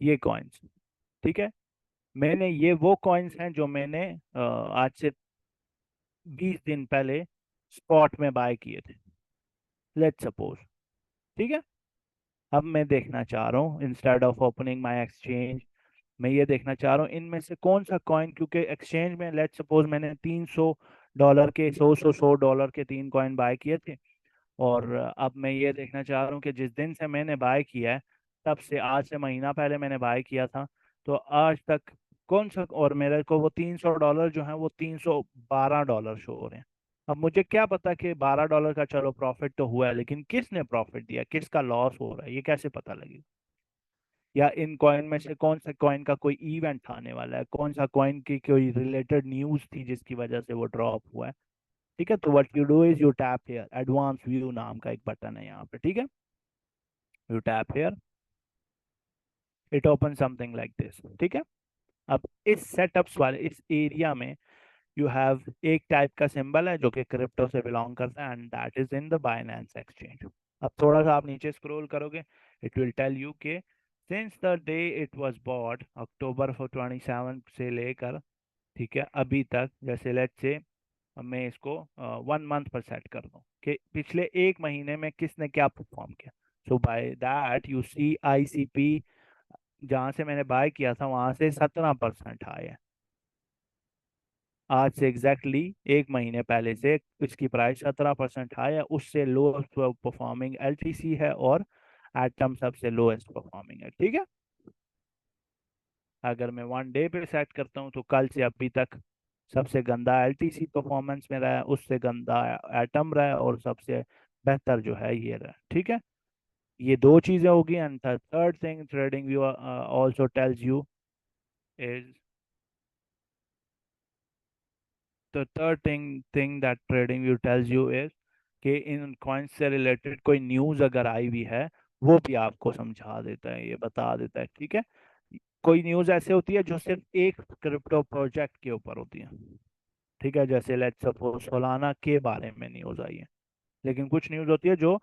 ये कॉइन्स। ठीक है, मैंने ये वो कॉइन्स हैं जो मैंने आज से 20 दिन पहले स्पॉट में बाय किए थे, लेट्स सपोज। ठीक है, अब मैं देखना चाह रहा हूँ, instead of opening my exchange, मैं ये देखना चाह रहा हूँ इनमें से कौन सा कॉइन, क्योंकि एक्सचेंज में लेट्स सपोज मैंने $300 के 100 के तीन कॉइन बाय किए थे, और अब मैं ये देखना चाह रहा हूँ कि जिस दिन से मैंने बाय किया है, तब से आज से महीना पहले मैंने बाय किया था, तो आज तक कौन सा, और मेरे को वो $300 जो है वो $312 शो हो रहे हैं। अब मुझे क्या पता कि $12 का चलो प्रॉफिट तो हुआ है, लेकिन किसने प्रॉफिट दिया, किसका लॉस हो रहा है, ये कैसे पता लगेगा। या इन कॉइन में से कौन सा कॉइन का कोई इवेंट आने वाला है, कौन सा कॉइन की कोई रिलेटेड न्यूज थी जिसकी वजह से वो ड्रॉप हुआ है। ठीक है, तो what you do is you tap here, advance view नाम का एक बटन है यहाँ पे। ठीक है, you tap here, it open something like this. ठीक है, अब इस सेटअप्स वाले इस एरिया में यू हैव एक टाइप का सिंबल है जो कि क्रिप्टो से बिलोंग करता है, and that is in the Binance exchange. अब थोड़ा सा आप नीचे स्क्रॉल करोगे, इट विल टेल यू के since the day it was bought, अक्टूबर 27 से लेकर, ठीक है, अभी तक, जैसे लेट्स से अब मैं इसको 1 मंथ पर सेट कर दूं कि पिछले एक महीने में किसने क्या परफॉर्म किया। So by that you see ICP जहां से मैंने बाय किया था वहां से 17% हाई है। आज से एग्जैक्टली एक महीने पहले से इसकी प्राइस 17% हाई है। उससे लोएस्ट परफॉर्मिंग एलटीसी है, और एटम सबसे लोएस्ट परफॉर्मिंग है। ठीक है। अगर मैं 1 डे पे सेट करता हूँ तो कल से अभी तक सबसे गंदा एलटीसी परफॉर्मेंस में रहा है, उससे गंदा एटम रहा है, और सबसे बेहतर जो है ये रहा है। ठीक है। ये दो चीजें होगी। And third thing trading view also tells you is, the third thing that trading view tells you is कि इन कॉइन्स से रिलेटेड कोई न्यूज अगर आई हुई है, वो भी आपको समझा देता है, ये बता देता है। ठीक है। कोई न्यूज ऐसे होती है जो सिर्फ एक क्रिप्टो प्रोजेक्ट के ऊपर होती है। ठीक है। जैसे लेट्स सपोज सोलाना के बारे में न्यूज आई है। लेकिन कुछ न्यूज होती है जो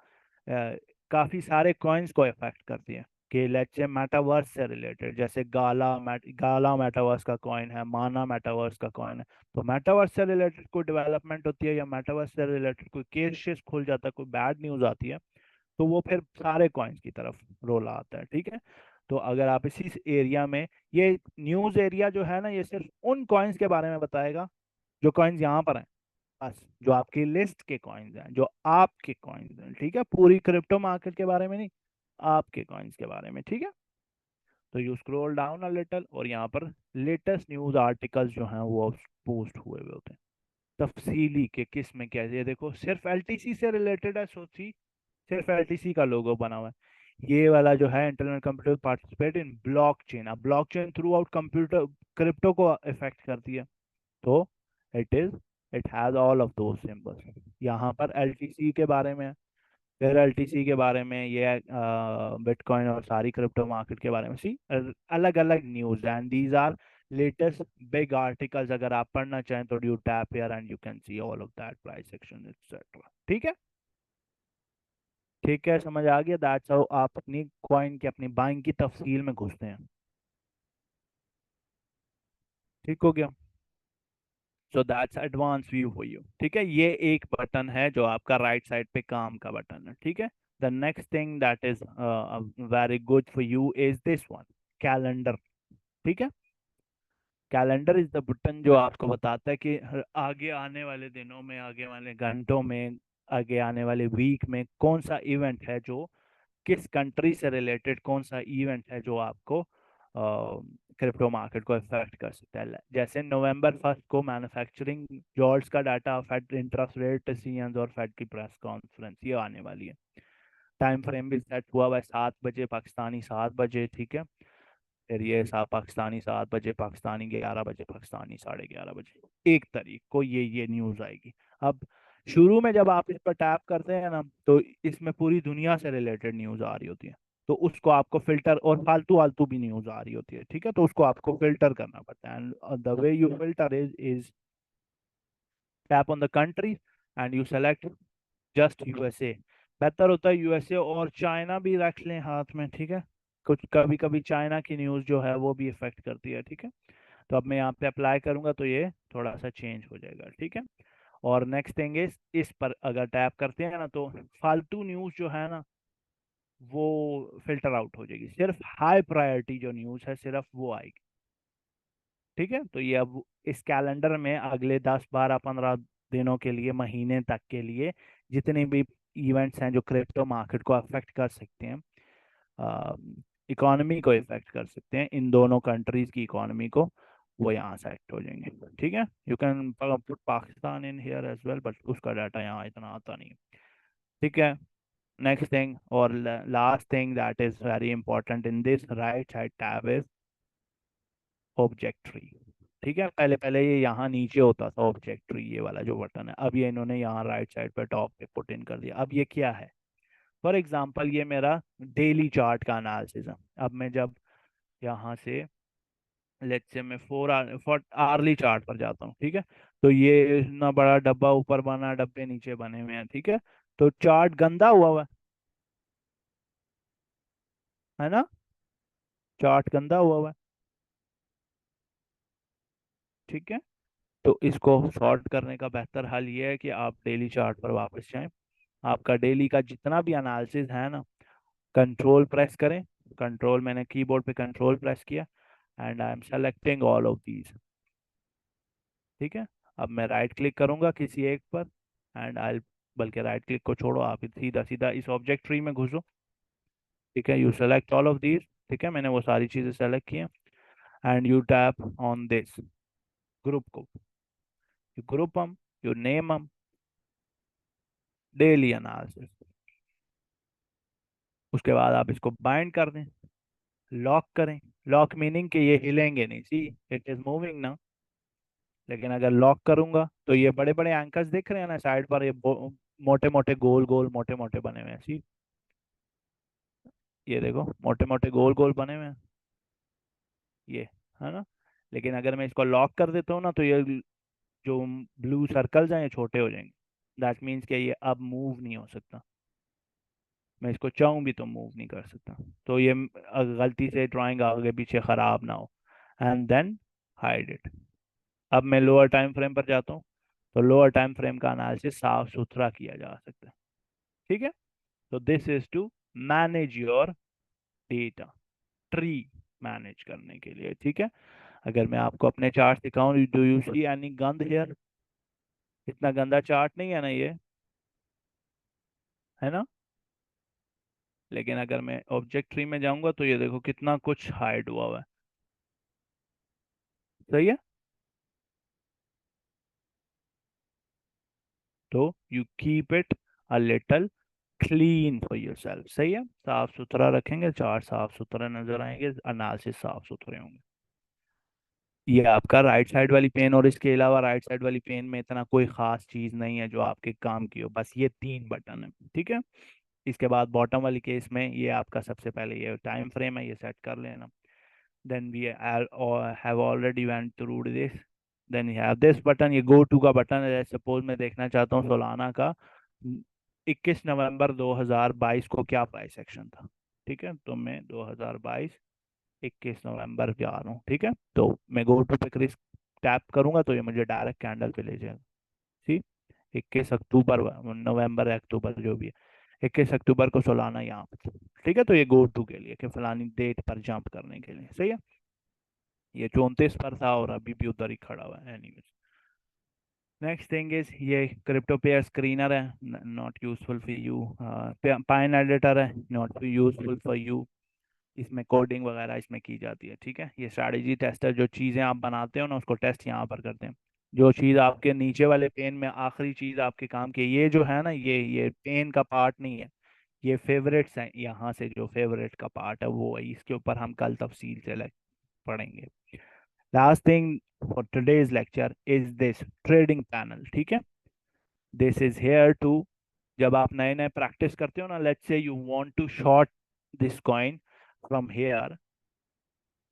काफी सारे कॉइन्स को इफेक्ट करती है। कि लेट्स से मेटावर्स से रिलेटेड, जैसे गाला मेटावर्स का कॉइन है, माना मेटावर्स का कॉइन है। तो मेटावर्स से रिलेटेड कोई डेवलपमेंट होती है, या मेटावर्स से रिलेटेड कोई केस खुल जाता है, कोई बैड न्यूज आती है, तो वो फिर सारे कॉइन्स की तरफ रोल आता है। ठीक है। तो अगर आप इसी एरिया में, ये न्यूज एरिया जो है ना, ये सिर्फ उन कॉइन्स के बारे में बताएगा जो कॉइन्स यहाँ पर हैं। बस जो आपकी लिस्ट के कॉइन्स हैं, जो आपके कॉइन्स हैं। ठीक है। पूरी क्रिप्टो मार्केट के बारे में नहीं, आपके कॉइन्स के बारे में। ठीक है। तो you scroll down a little, और यहाँ पर लेटेस्ट न्यूज आर्टिकल्स जो हैं वो पोस्ट हुए हुए होते हैं, तफसीली के किस में क्या है। ये देखो सिर्फ एलटीसी से रिलेटेड है, सोची, सिर्फ एलटीसी का लोगो बना हुआ है। ये वाला जो है, internet computer participate in blockchain. अब ब्लॉकचेन थ्रू आउट कंप्यूटर क्रिप्टो को इफेक्ट करती है। तो it is, it has all of those symbols. यहाँ पर एलटीसी के बारे में, फिर एलटीसी के बारे में, ये बिटकॉइन और सारी क्रिप्टो मार्केट के बारे में, सी अलग अलग news and these are latest big articles. अगर आप पढ़ना चाहें तो you tap here and you can see all of that price section etcetera. ठीक है। ठीक है, समझ आ गया। दैट्स हाउ आप अपनी कॉइन की, अपनी बाइंग की तफसील में घुसते हैं। ठीक हो गया। So that's advance view for you. ठीक है। ये एक बटन है जो आपका राइट साइड पे काम का बटन है। ठीक है। The next thing that is very good for you is this one, calendar. ठीक है। कैलेंडर इज द बटन जो आपको बताता है कि आगे आने वाले दिनों में, आगे वाले घंटों में, आगे आने वाले वीक में कौन सा इवेंट है, जो किस कंट्री से रिलेटेड कौन सा इवेंट है जो आपको क्रिप्टो मार्केट को इफेक्ट कर सकता है। जैसे नवंबर 1 को मैन्युफैक्चरिंग जॉब्स का data, Fed interest rate decisions और फेड की प्रेस कॉन्फ्रेंस ये आने वाली है। टाइम फ्रेम भी सेट हुआ हुआ है 7 बजे पाकिस्तानी, 7 बजे। ठीक है। फिर ये पाकिस्तानी 7 बजे, पाकिस्तानी 11 बजे, पाकिस्तानी 11:30 बजे 1 तारीख को ये न्यूज़ आएगी। अब शुरू में जब आप इस पर टैप करते हैं ना, तो इसमें पूरी दुनिया से रिलेटेड न्यूज़ आ रही होती है। तो उसको आपको फिल्टर, और फालतू फालतू भी न्यूज़ आ रही होती है। ठीक है। तो उसको आपको फिल्टर करना पड़ता है। And the way you filter is tap on the country and you select just USA. बेहतर होता है यूएसए, और चाइना भी रख लें हाथ में। ठीक है। कुछ कभी कभी चाइना की न्यूज़ जो है वो भी इफेक्ट करती है। ठीक है। तो अब मैं यहाँ पे अप्लाई करूंगा तो ये थोड़ा सा चेंज हो जाएगा। ठीक है। और नेक्स्ट थिंग इस पर अगर टैप करते हैं ना, तो फालतू न्यूज़ जो है ना, वो फिल्टर आउट हो जाएगी। सिर्फ हाई प्रायोरिटी जो न्यूज़ है, सिर्फ वो आएगी। ठीक है। तो ये अब इस कैलेंडर में अगले 10, 12, 15 दिनों के लिए, महीने तक के लिए, जितने भी इवेंट्स हैं जो क्रिप्टो मार्केट को अफेक्ट कर सकते हैं, इकोनॉमी को इफेक्ट कर सकते हैं, इन दोनों कंट्रीज की इकोनॉमी को, वो यहाँ सेट हो जाएंगे। ठीक है। You can put Pakistan in here as well, but उसका डाटा यहाँ इतना आता नहीं है। ठीक है। नेक्स्ट थिंग और last thing that is very important in this right side tab is object tree. ठीक है। पहले पहले ये यहाँ नीचे होता था ऑब्जेक्ट ट्री, ये वाला जो बटन है, अब ये इन्होंने यहाँ राइट साइड पे टॉप पे पुट इन कर दिया। अब ये क्या है? फॉर एग्जांपल ये मेरा डेली चार्ट का एनालिसिस है। अब मैं जब यहाँ से लेट्स से मैं 4 आर्ली चार्ट पर जाता हूँ। ठीक है। तो ये इतना बड़ा डब्बा ऊपर बना, डब्बे नीचे बने हुए हैं। ठीक है। तो चार्ट गंदा हुआ हुआ है ना, चार्ट गंदा हुआ हुआ है। ठीक है। तो इसको सॉर्ट करने का बेहतर हल ये है कि आप डेली चार्ट पर वापस जाएं। आपका डेली का जितना भी एनालिसिस है ना, कंट्रोल प्रेस करें, कंट्रोल, मैंने कीबोर्ड पे कंट्रोल प्रेस किया and I M selecting all of these. ठीक है, अब मैं राइट क्लिक करूंगा किसी एक पर एंड आई, बल्कि राइट क्लिक को छोड़ो, आप सीधा सीधा इस ऑब्जेक्ट ट्री में घुसो। ठीक है, you select all of these. ठीक है, मैंने वो सारी चीजें सेलेक्ट की हैं and you tap on this group को, यू ग्रुप हम, यू नेम हम डेली एनालिसिस। उसके बाद आप इसको बाइंड कर दें, लॉक करें। लॉक मीनिंग कि ये हिलेंगे नहीं, सी इट इज मूविंग ना। लेकिन अगर लॉक करूंगा तो ये बड़े बड़े एंकर्स दिख रहे हैं ना साइड पर, ये मोटे मोटे गोल गोल मोटे मोटे बने हुए हैं, सी ये देखो मोटे मोटे गोल गोल बने हुए हैं ये, है ना। लेकिन अगर मैं इसको लॉक कर देता हूँ ना तो ये जो ब्लू सर्कल्स हैं ये छोटे हो जाएंगे। दैट मीन्स कि ये अब मूव नहीं हो सकता, मैं इसको चाहूँ भी तो मूव नहीं कर सकता। तो ये गलती से ड्राइंग आगे पीछे खराब ना हो। And then hide it. अब मैं लोअर टाइम फ्रेम पर जाता हूँ, तो लोअर टाइम फ्रेम का एनालिसिस साफ सुथरा किया जा सकता है। ठीक है, तो this is to manage your data tree, manage करने के लिए। ठीक है, अगर मैं आपको अपने चार्ट दिखाऊं, डू यू सी एनी गंद हियर? इतना गंदा चार्ट नहीं है ना ये, है ना। लेकिन अगर मैं ऑब्जेक्ट ट्री में जाऊंगा तो ये देखो कितना कुछ हाइड हुआ हुआ है। सही है, तो you keep it a little clean for your self. सही है, साफ सुथरा रखेंगे, चार्ट साफ सुथरा नजर आएंगे, एनालिसिस साफ सुथरे होंगे। ये आपका राइट साइड वाली पेन, और इसके अलावा राइट साइड वाली पेन में इतना कोई खास चीज नहीं है जो आपके काम की हो, बस ये तीन बटन है। ठीक है, इसके बाद बॉटम वाली केस में ये आपका सबसे पहले ये टाइम फ्रेम है, ये सेट कर लेना। Then we have already went through this. Then you have this button, ये गो टू का बटन है। सपोज मैं देखना चाहता हूँ सोलाना का 21 नवंबर 2022 को क्या प्राइस एक्शन था। ठीक है, तो मैं 2022 21 नवंबर पे आ रहा हूँ। ठीक है, तो मैं गो टू पे क्लिक टैप करूंगा तो ये मुझे डायरेक्ट कैंडल पे ले जाएगा। सी 21 अक्टूबर, नवंबर या अक्टूबर जो भी है, 21 अक्टूबर को सोलाना यहाँ पे। ठीक है, तो ये गो टू के लिए कि फलानी डेट पर जंप करने के लिए। सही है, ये 34 पर था और अभी भी उधर ही खड़ा हुआ है। एनीवेज, नेक्स्ट थिंग इज ये क्रिप्टो पेयर स्क्रीनर है, not useful for you. Pine editor है, नॉट यूजफुल फॉर यू। इसमें कोडिंग वगैरह इसमें की जाती है। ठीक है, ये स्ट्रैटेजी टेस्टर, जो चीज़ें आप बनाते हो ना उसको टेस्ट यहाँ पर करते हैं। जो चीज़ आपके नीचे वाले पेन में आखिरी चीज़ आपके काम की, ये जो है ना, ये पेन का पार्ट नहीं है, ये फेवरेट्स हैं। यहाँ से जो फेवरेट का पार्ट है वो है, इसके ऊपर हम कल तफसील से पढ़ेंगे। Last thing for today's lecture is this trading panel. ठीक है, दिस इज हेयर टू, जब आप नए नए प्रैक्टिस करते हो ना, let's say you want to short this coin from here,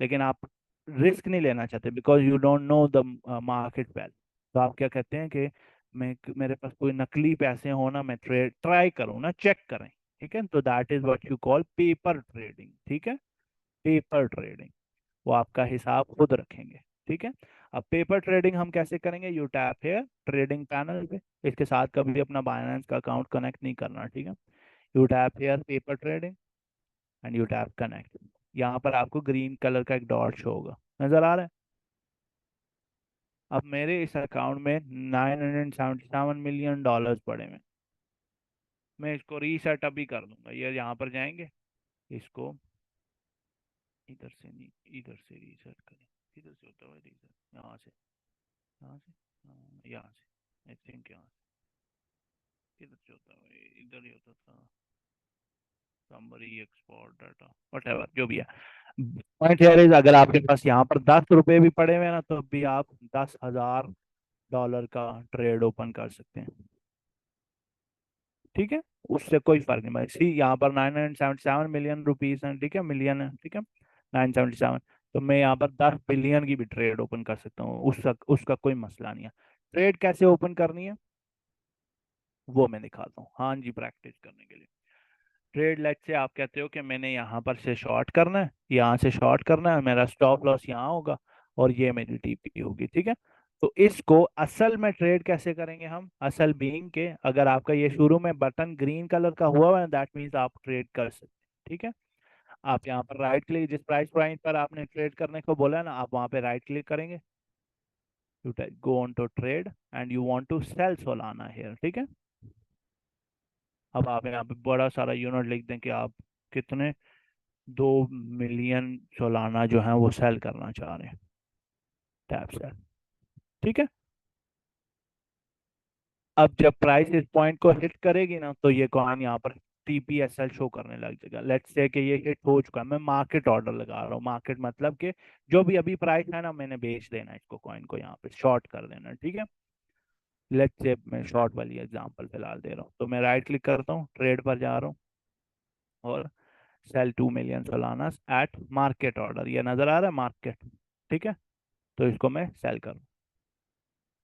लेकिन आप रिस्क नहीं लेना चाहते because you don't know the market well. तो आप क्या कहते हैं कि मैं, मेरे पास कोई नकली पैसे हो ना, मैं ट्रेड ट्राई करूँ ना, चेक करें। ठीक है, तो that is what you call paper trading. ठीक है, पेपर ट्रेडिंग, वो आपका हिसाब खुद रखेंगे। ठीक है, अब पेपर ट्रेडिंग हम कैसे करेंगे? यू टैप है ट्रेडिंग पैनल पे, इसके साथ कभी अपना बाइनेंस का अकाउंट कनेक्ट नहीं करना। ठीक है, you tap here paper trading and you tap connect. यहाँ पर आपको ग्रीन कलर का एक डॉट शो होगा, नजर आ रहा है? अब मेरे इस अकाउंट में $977 पड़े हुए, मैं इसको रीसेट अभी कर दूंगा। ये यहाँ पर जाएंगे, इसको इधर से नहीं, इधर से रीसेट करें। इधर से होता है रीसेट, यहाँ से, यहाँ से, यहाँ से, आई थिंक यहाँ से। किधर से होता है? इधर ही होता था। समरी एक्सपोर्ट डाटा, वट जो भी है। पॉइंट हियर इज, अगर आपके पास यहाँ पर 10 रुपए भी पड़े हुए हैं ना, तो भी आप $10,000 का ट्रेड ओपन कर सकते हैं। ठीक है, उससे कोई फर्क नहीं भाई। सी यहाँ पर 977 मिलियन रुपीज है। ठीक है, मिलियन है। ठीक है, 977, तो मैं यहाँ पर 10 बिलियन की भी ट्रेड ओपन कर सकता हूँ, उसका उसका कोई मसला नहीं है। ट्रेड कैसे ओपन करनी है वो मैं दिखाता हूँ, हाँ जी, प्रैक्टिस करने के लिए। ट्रेड लेट से आप कहते हो कि मैंने यहाँ पर से शॉर्ट करना है, यहाँ से शॉर्ट करना है, मेरा स्टॉप लॉस यहाँ होगा और ये मेरी टीपी होगी। ठीक है, तो इसको असल में ट्रेड कैसे करेंगे हम? असल बीइंग के, अगर आपका ये शुरू में बटन ग्रीन कलर का हुआ है दैट मीन्स आप ट्रेड कर सकते हैं। ठीक है, आप यहाँ पर राइट क्लिक, जिस प्राइस पॉइंट पर आपने ट्रेड करने को बोला है ना, आप वहाँ पे राइट क्लिक करेंगे, you go on to trade and you want to sell Solana here, ठीक है। अब आप यहाँ पे बड़ा सारा यूनिट लिख दें कि आप कितने 2 मिलियन सोलाना जो है वो सेल करना चाह रहे हैं, टैप सेल, ठीक है। अब जब प्राइस इस पॉइंट को हिट करेगी ना, तो ये कॉइन यहाँ पर TPSL शो करने लग जाएगा। लेट्स से कि ये हिट हो चुका है, मैं मार्केट ऑर्डर लगा रहा हूँ, मार्केट मतलब कि जो भी अभी प्राइस है ना, मैंने बेच देना है इसको, कॉइन को यहाँ पे शॉर्ट कर देना है, ठीक है। लेट्स से मैं शॉर्ट वाली एग्जांपल फिलहाल दे रहा हूँ, तो मैं राइट क्लिक करता हूँ, ट्रेड पर जा रहा हूँ और sell 2 million Solana at market order, ये नजर आ रहा है मार्केट, ठीक है। तो इसको मैं सेल करूँ।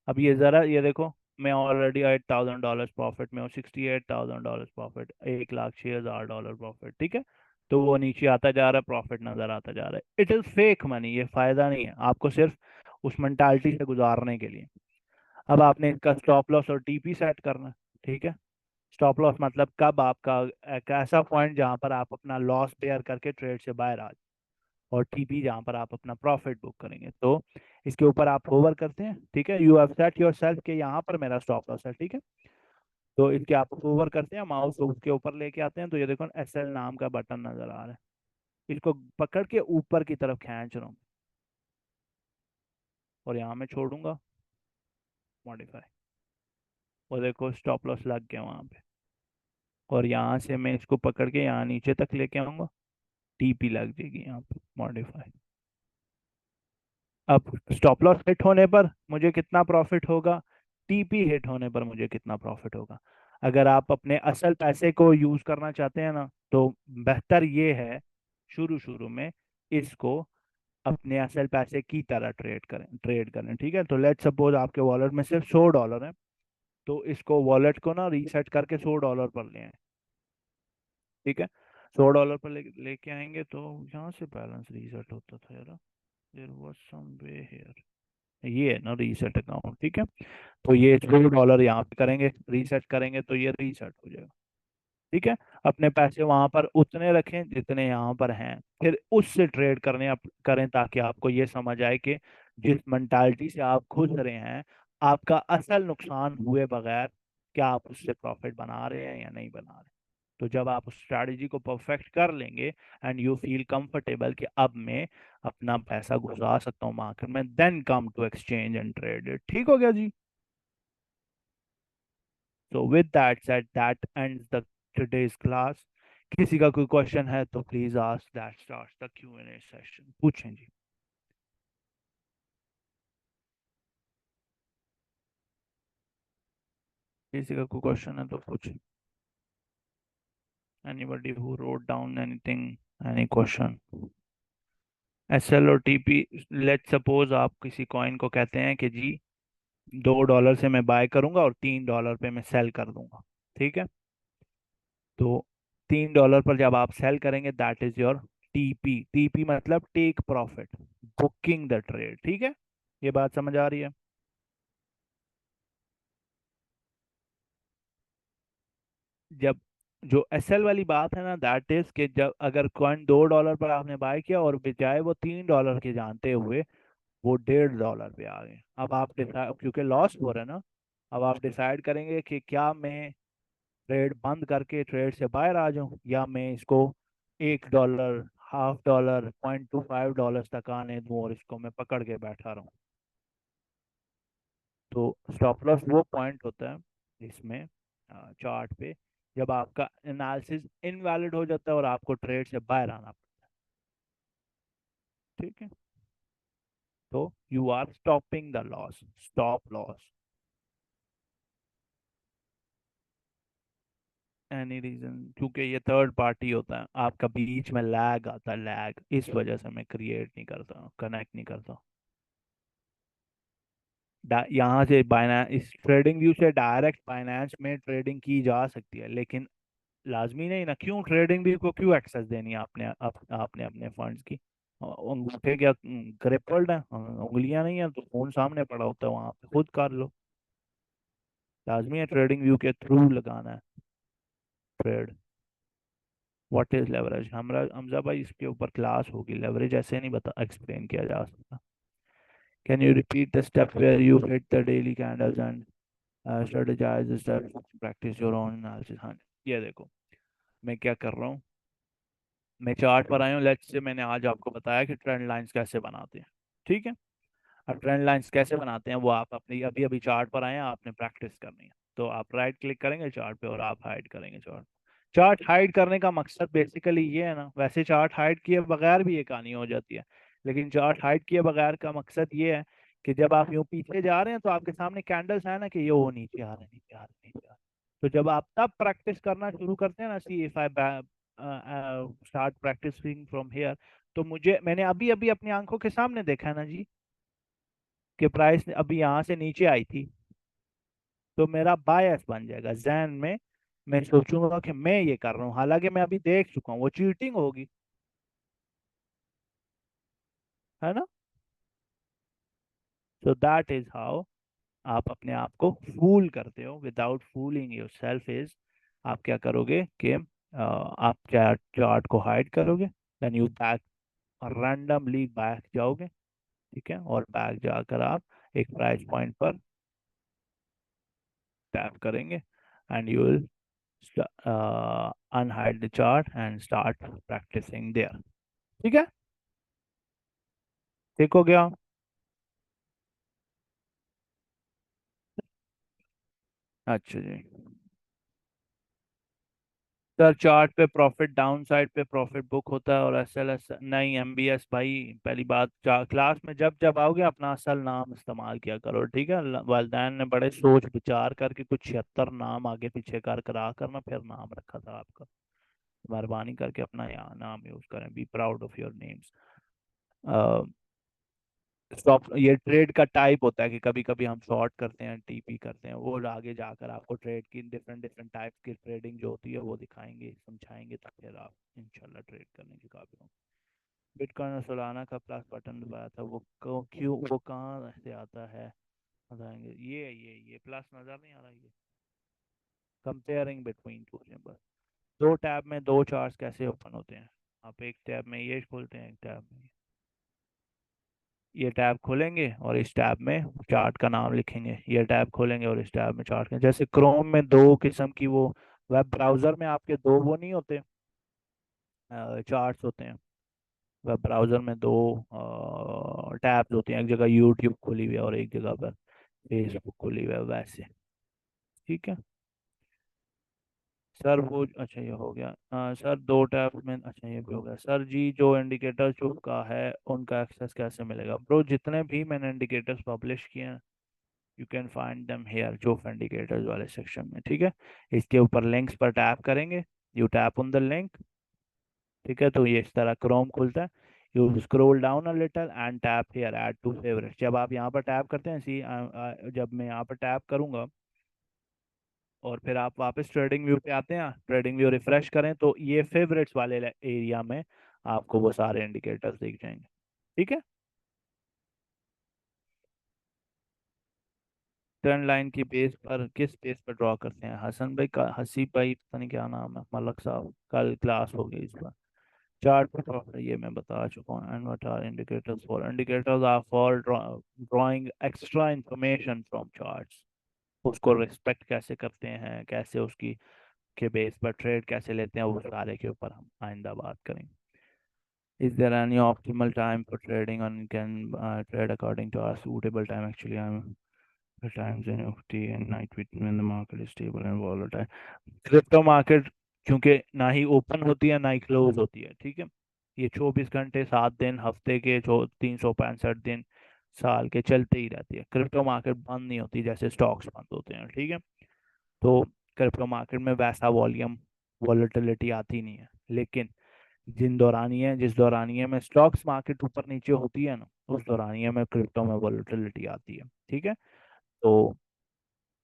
अब ये जरा ये देखो, मैं ऑलरेडी $8,000 प्रॉफिट में हूँ, $68,000 प्रॉफिट, 1,06,000 प्रॉफिट, ठीक है। तो वो नीचे आता जा रहा है, प्रॉफिट नजर आता जा रहा है। इट इज फेक मनी, ये फायदा नहीं है, आपको सिर्फ उस मेंटालिटी से गुजारने के लिए। अब आपने इसका स्टॉप लॉस और TP सेट करना है, ठीक है। स्टॉप लॉस मतलब कब आपका एक ऐसा पॉइंट जहां पर आप अपना लॉस बेयर करके ट्रेड से बाहर आ जाए, और TP जहां पर आप अपना प्रॉफिट बुक करेंगे। तो इसके ऊपर आप होवर करते हैं, ठीक है, you have set your self के यहाँ पर मेरा स्टॉप लॉस है, ठीक है। तो इसके आप होवर करते हैं, माउस उसके ऊपर लेके आते हैं, तो ये देखो SL नाम का बटन नजर आ रहा है, इसको पकड़ के ऊपर की तरफ खींच रहा हूँ और यहाँ मैं छोड़ूंगा मॉडिफाई, और देखो स्टॉप लॉस लग गया वहां पे। और यहाँ से मैं इसको पकड़ के यहाँ नीचे तक लेके आऊंगा, TP लग जाएगी यहाँ पे, मॉडिफाई। अब स्टॉप लॉस हिट होने पर मुझे कितना प्रॉफिट होगा, TP हिट होने पर मुझे कितना प्रॉफिट होगा। अगर आप अपने असल पैसे को यूज करना चाहते हैं ना, तो बेहतर ये है शुरू शुरू में इसको अपने असल पैसे की तरह ट्रेड करें, ठीक है। तो लेट सपोज आपके वॉलेट में सिर्फ $100 है, तो इसको वॉलेट को ना रीसेट करके $100 पर ले आए, ठीक है। $100 पर लेके आएंगे, तो यहाँ से बैलेंस रीसेट होता था यार, there was some way here, ये है ना रीसेट अकाउंट, ठीक है। तो ये $100 यहाँ पे करेंगे, रीसेट करेंगे, तो ये रीसेट हो जाएगा, ठीक है। अपने पैसे वहां पर उतने रखें जितने यहाँ पर हैं, फिर उससे ट्रेड करें, ताकि आपको ये समझ आए कि जिस मेंटालिटी से आप घुस रहे हैं, आपका असल नुकसान हुए बगैर क्या आप उससे प्रॉफिट बना रहे हैं या नहीं बना रहे। तो जब आप उस स्ट्रैटेजी को परफेक्ट कर लेंगे एंड यू फील कंफर्टेबल कि अब मैं अपना पैसा घुसा सकता हूँ मार्केट में, then come to exchange and trade it, ठीक हो गया जी। So with that said, that ends the today's class. किसी का कोई क्वेश्चन है तो please ask, that starts the Q&A session, पूछें जी। किसी का कोई क्वेश्चन है तो पूछें। Anybody who wrote down anything, any question? SL और TP, लेट सपोज आप किसी कॉइन को कहते हैं कि जी $2 से मैं बाय करूंगा और $3 पे मैं सेल कर दूंगा, ठीक है। तो $3 पर जब आप सेल करेंगे, दैट इज योर TP मतलब take profit, booking the trade, ठीक है। ये बात समझ आ रही है। जब जो SL वाली बात है ना, दैट इज कि जब अगर कॉइन $2 पर आपने बाय किया और बजाय वो $3 के जानते हुए वो $1.5 पे आ गए, अब आप डिसाइड, क्योंकि लॉस हो रहा है ना, अब आप डिसाइड करेंगे कि क्या मैं ट्रेड बंद करके ट्रेड से बाहर आ जाऊं, या मैं इसको $1, $0.5, $0.25 तक आने दूं और इसको मैं पकड़ के बैठा रहूं। तो स्टॉप लॉस वो पॉइंट होता है इसमें चार्ट पे, जब आपका एनालिसिस इनवैलिड हो जाता है और आपको ट्रेड से बाहर आना पड़ता है, ठीक है। तो you are stopping the loss, stop loss. Any reason, क्योंकि ये थर्ड पार्टी होता है, आपका बीच में लैग आता है, लैग, इस वजह से मैं क्रिएट नहीं करता, कनेक्ट नहीं करता। यहाँ से बाइना इस ट्रेडिंग व्यू से डायरेक्ट फाइनेंस में ट्रेडिंग की जा सकती है, लेकिन लाजमी नहीं ना, क्यों ट्रेडिंग व्यू को क्यों एक्सेस देनी है आपने अपने फंड्स की। अंगूठे क्या क्रिपल्ड है, उंगलियां नहीं है, तो फोन सामने पड़ा होता है, वहां पे खुद कर लो। लाजमी है ट्रेडिंग व्यू के थ्रू लगाना है ट्रेड। What is leverage? हमरा हमजा भाई इसके ऊपर क्लास होगी, लेवरेज ऐसे नहीं बता एक्सप्लेन किया जा सकता। Can you repeat the step where you hit the daily candles and strategize the steps, practice your own analysis? हाँ, ये देखो मैं क्या कर रहा हूँ। मैं चार्ट पर आया हूँ, लेट्स से मैंने आज आपको बताया कि ट्रेंड लाइंस कैसे बनाते हैं, ठीक है। अब ट्रेंड लाइंस कैसे बनाते हैं वो आप अपनी अभी अभी चार्ट पर आए हैं, आपने प्रैक्टिस करनी है। तो आप राइट क्लिक करेंगे चार्ट पे और आप हाइड करेंगे चार्ट। चार्ट हाइड करने का मकसद बेसिकली ये है ना, वैसे चार्ट हाइड किए बगैर भी ये कहानी हो जाती है, लेकिन चार्ट हाइड किए बगैर का मकसद ये है कि जब आप यूं पीछे जा रहे हैं तो आपके सामने कैंडल्स है ना कि ये वो नीचे आ रहे हैं, नीचे आ रहे हैं, नीचे आ रहे हैं। तो जब आप तब प्रैक्टिस करना शुरू करते हैं ना, see if I start practising from here, तो मैंने अभी अभी अपनी आंखों के सामने देखा है ना जी कि प्राइस अभी यहाँ से नीचे आई थी। तो मेरा बायस बन जाएगा जहन में, मैं सोचूंगा कि मैं ये कर रहा हूँ, हालांकि मैं अभी देख चुका हूँ, वो चीटिंग होगी, है ना। सो दैट इज हाउ आप अपने आप को फूल करते हो without fooling yourself is, आप क्या करोगे कि आप चार्ट चार्ट को हाइड करोगे, then you back randomly back जाओगे, ठीक है, और बैक जाकर आप एक प्राइस पॉइंट पर टैप करेंगे and you will unhide the chart and start practicing there, ठीक है। ठीक हो गया। अच्छा जी। सर चार्ट पे प्रॉफिट डाउन साइड पे प्रॉफिट बुक होता है, और एस एल एस नहीं, एमबीएस भाई पहली बात, क्लास में जब जब आओगे अपना असल नाम इस्तेमाल किया करो, ठीक है। वालदैन ने बड़े सोच विचार करके कुछ 76 नाम आगे पीछे कर करा कर ना फिर नाम रखा था आपका। मेहरबानी करके अपना यहाँ नाम यूज करें, be proud of your names. Stop ये ट्रेड का टाइप होता है कि कभी कभी हम शॉर्ट करते हैं, टीपी करते हैं, वो आगे जाकर आपको ट्रेड की डिफरेंट डिफरेंट टाइप की ट्रेडिंग जो होती है वो दिखाएंगे समझाएंगे, तो फिर आप इंशाल्लाह ट्रेड करने के काबिल हो। बिटकॉइन और सोलाना का प्लस बटन दबाया था, वो क्यों, वो कहाँ से आता है बताएंगे। ये प्लस नजर नहीं आ रहा, ये कंपेयरिंग बिटवीन टू सिंबल। दो टैब में दो चार्ट्स कैसे ओपन होते हैं? आप एक टैब में ये खोलते हैं, एक टैब में ये टैब खोलेंगे और इस टैब में चार्ट का नाम लिखेंगे, ये टैब खोलेंगे और इस टैब में चार्ट का, जैसे क्रोम में दो किस्म की वो वेब ब्राउजर में आपके दो वो नहीं होते चार्ट्स होते हैं, वेब ब्राउजर में दो टैब्स होते हैं, एक जगह यूट्यूब खुली हुई है और एक जगह पर फेसबुक खुली हुई है, वैसे, ठीक है। सर वो अच्छा ये हो गया, सर दो टैब में, अच्छा ये भी हो गया सर जी। जो इंडिकेटर चुका है उनका एक्सेस कैसे मिलेगा? ब्रो जितने भी मैंने इंडिकेटर्स पब्लिश किए हैं you can find them here जोफ इंडिकेटर्स वाले सेक्शन में, ठीक है। इसके ऊपर लिंक्स पर टैप करेंगे, you tap on the link, ठीक है, तो ये इस तरह क्रोम खुलता है। You scroll down a little and tap here add to favourite. जब आप यहाँ पर टैप करते हैं जब मैं यहाँ पर टैप करूंगा और फिर आप वापस ट्रेडिंग व्यू पे आते हैं, ट्रेडिंग व्यू रिफ्रेश करें तो ये फेवरेट्स वाले एरिया में आपको वो सारे इंडिकेटर्स दिख जाएंगे, ठीक है। ट्रेंड लाइन की बेस पर किस बेस पर ड्रॉ करते हैं? हसन भाई का, हसीब भाई पता नहीं क्या नाम है, मलक साहब, कल क्लास होगी इस पर। चार्ट पर ये मैं बता चुका हूँ। And what are indicators for? Indicators are for drawing extra information from charts. उसको रिस्पेक्ट कैसे करते हैं, कैसे उसकी के बेस पर ट्रेड कैसे लेते हैं, वो सारे के ऊपर हम आइंदा बात करेंगे। Is there any optimal time for trading, and can trade according to our suitable time? Actually, I'm the times in FT and night when the market is stable and volatile. Crypto market क्योंकि ना ही open होती है ना ही close होती है, ठीक है। ये 24 घंटे 7 दिन हफ्ते के जो 365 दिन साल के चलते ही रहती है। क्रिप्टो मार्केट बंद नहीं होती जैसे स्टॉक्स बंद होते हैं, ठीक है। तो क्रिप्टो मार्केट में वैसा वॉल्यूम वॉलेटिलिटी आती नहीं है, लेकिन जिस दौरानिये में स्टॉक्स मार्केट ऊपर नीचे होती है ना, उस दौरानिये में क्रिप्टो में वॉलेटिलिटी आती है, ठीक है। तो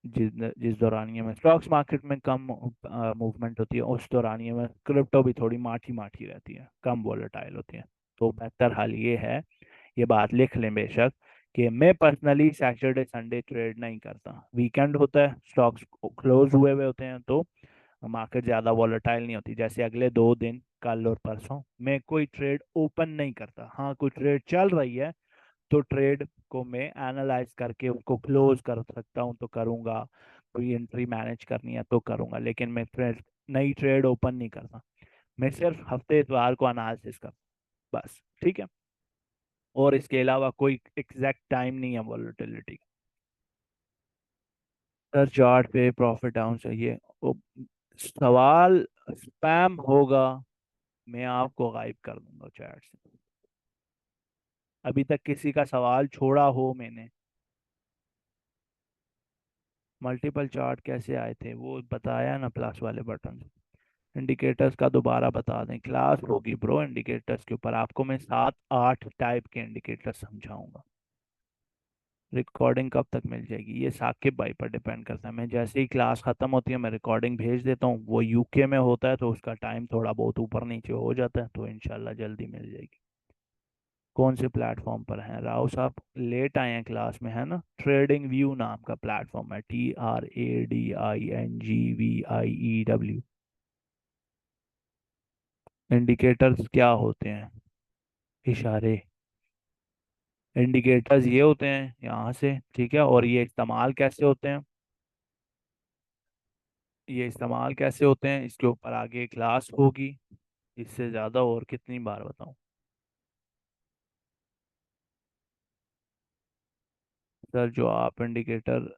जिस जिस दौरानिये में स्टॉक्स मार्केट में कम मूवमेंट होती है, उस दौरानिये में क्रिप्टो भी थोड़ी माठी माठी रहती है, कम वॉलेटाइल होती है। तो बेहतर हाल ये है, ये बात लिख लें बेशक, कि मैं पर्सनली सैटरडे संडे ट्रेड नहीं करता। वीकेंड होता है, स्टॉक्स क्लोज हुए हुए होते हैं, तो मार्केट ज़्यादा वॉलेटाइल नहीं होती, जैसे अगले 2 दिन कल और परसों मैं कोई ट्रेड ओपन नहीं करता। हाँ, कोई ट्रेड चल रही है तो ट्रेड को मैं एनालाइज करके उसको क्लोज कर सकता हूँ तो करूँगा, कोई एंट्री मैनेज करनी है तो करूँगा, लेकिन मैं ट्रेड नई ट्रेड ओपन नहीं करता। मैं सिर्फ हफ्ते इतवार को एनालिसिस करता हूँ बस, ठीक है। और इसके अलावा कोई एग्जैक्ट टाइम नहीं है वॉलेटिलिटी। सर चार्ट पे प्रॉफिट डाउन चाहिए, वो सवाल स्पैम होगा, मैं आपको गायब कर दूंगा चैट से। अभी तक किसी का सवाल छोड़ा हो मैंने? मल्टीपल चार्ट कैसे आए थे वो बताया ना, प्लस वाले बटन से। इंडिकेटर्स का दोबारा बता दें, क्लास होगी ब्रो इंडिकेटर्स के ऊपर, आपको मैं 7-8 टाइप के इंडिकेटर्स समझाऊंगा। रिकॉर्डिंग कब तक मिल जाएगी ये साकिब भाई पर डिपेंड करता है। मैं जैसे ही क्लास खत्म होती है मैं रिकॉर्डिंग भेज देता हूँ, वो यूके में होता है तो उसका टाइम थोड़ा बहुत ऊपर नीचे हो जाता है, तो इंशाल्लाह जल्दी मिल जाएगी। कौन से प्लेटफॉर्म पर हैं राव साहब? लेट आए हैं क्लास में, है ना। ट्रेडिंग व्यू नाम का प्लेटफॉर्म है, TRADINGVIEW। इंडिकेटर्स क्या होते हैं? इशारे। इंडिकेटर्स ये होते हैं यहाँ से, ठीक है। और ये इस्तेमाल कैसे होते हैं? ये इस्तेमाल कैसे होते हैं इसके ऊपर आगे क्लास होगी, इससे ज़्यादा और कितनी बार बताऊं। सर जो आप इंडिकेटर,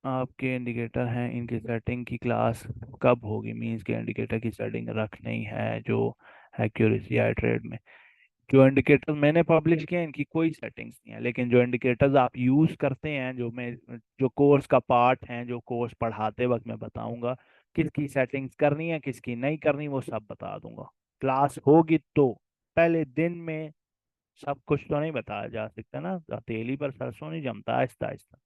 आपके इंडिकेटर हैं इनकी सेटिंग की क्लास कब होगी? मीन्स के इंडिकेटर की सेटिंग रखनी है जो एक्यूरेसी है ट्रेड में। जो इंडिकेटर मैंने पब्लिश किए हैं इनकी कोई सेटिंग्स नहीं है, लेकिन जो इंडिकेटर्स आप यूज़ करते हैं, जो मैं, जो कोर्स का पार्ट है, जो कोर्स पढ़ाते वक्त मैं बताऊंगा किसकी सेटिंग्स करनी है किसकी नहीं करनी, वो सब बता दूंगा। क्लास होगी तो पहले दिन में सब कुछ तो नहीं बताया जा सकता ना, हथेली पर सरसों नहीं जमता, आहिस्ता आहिस्ता।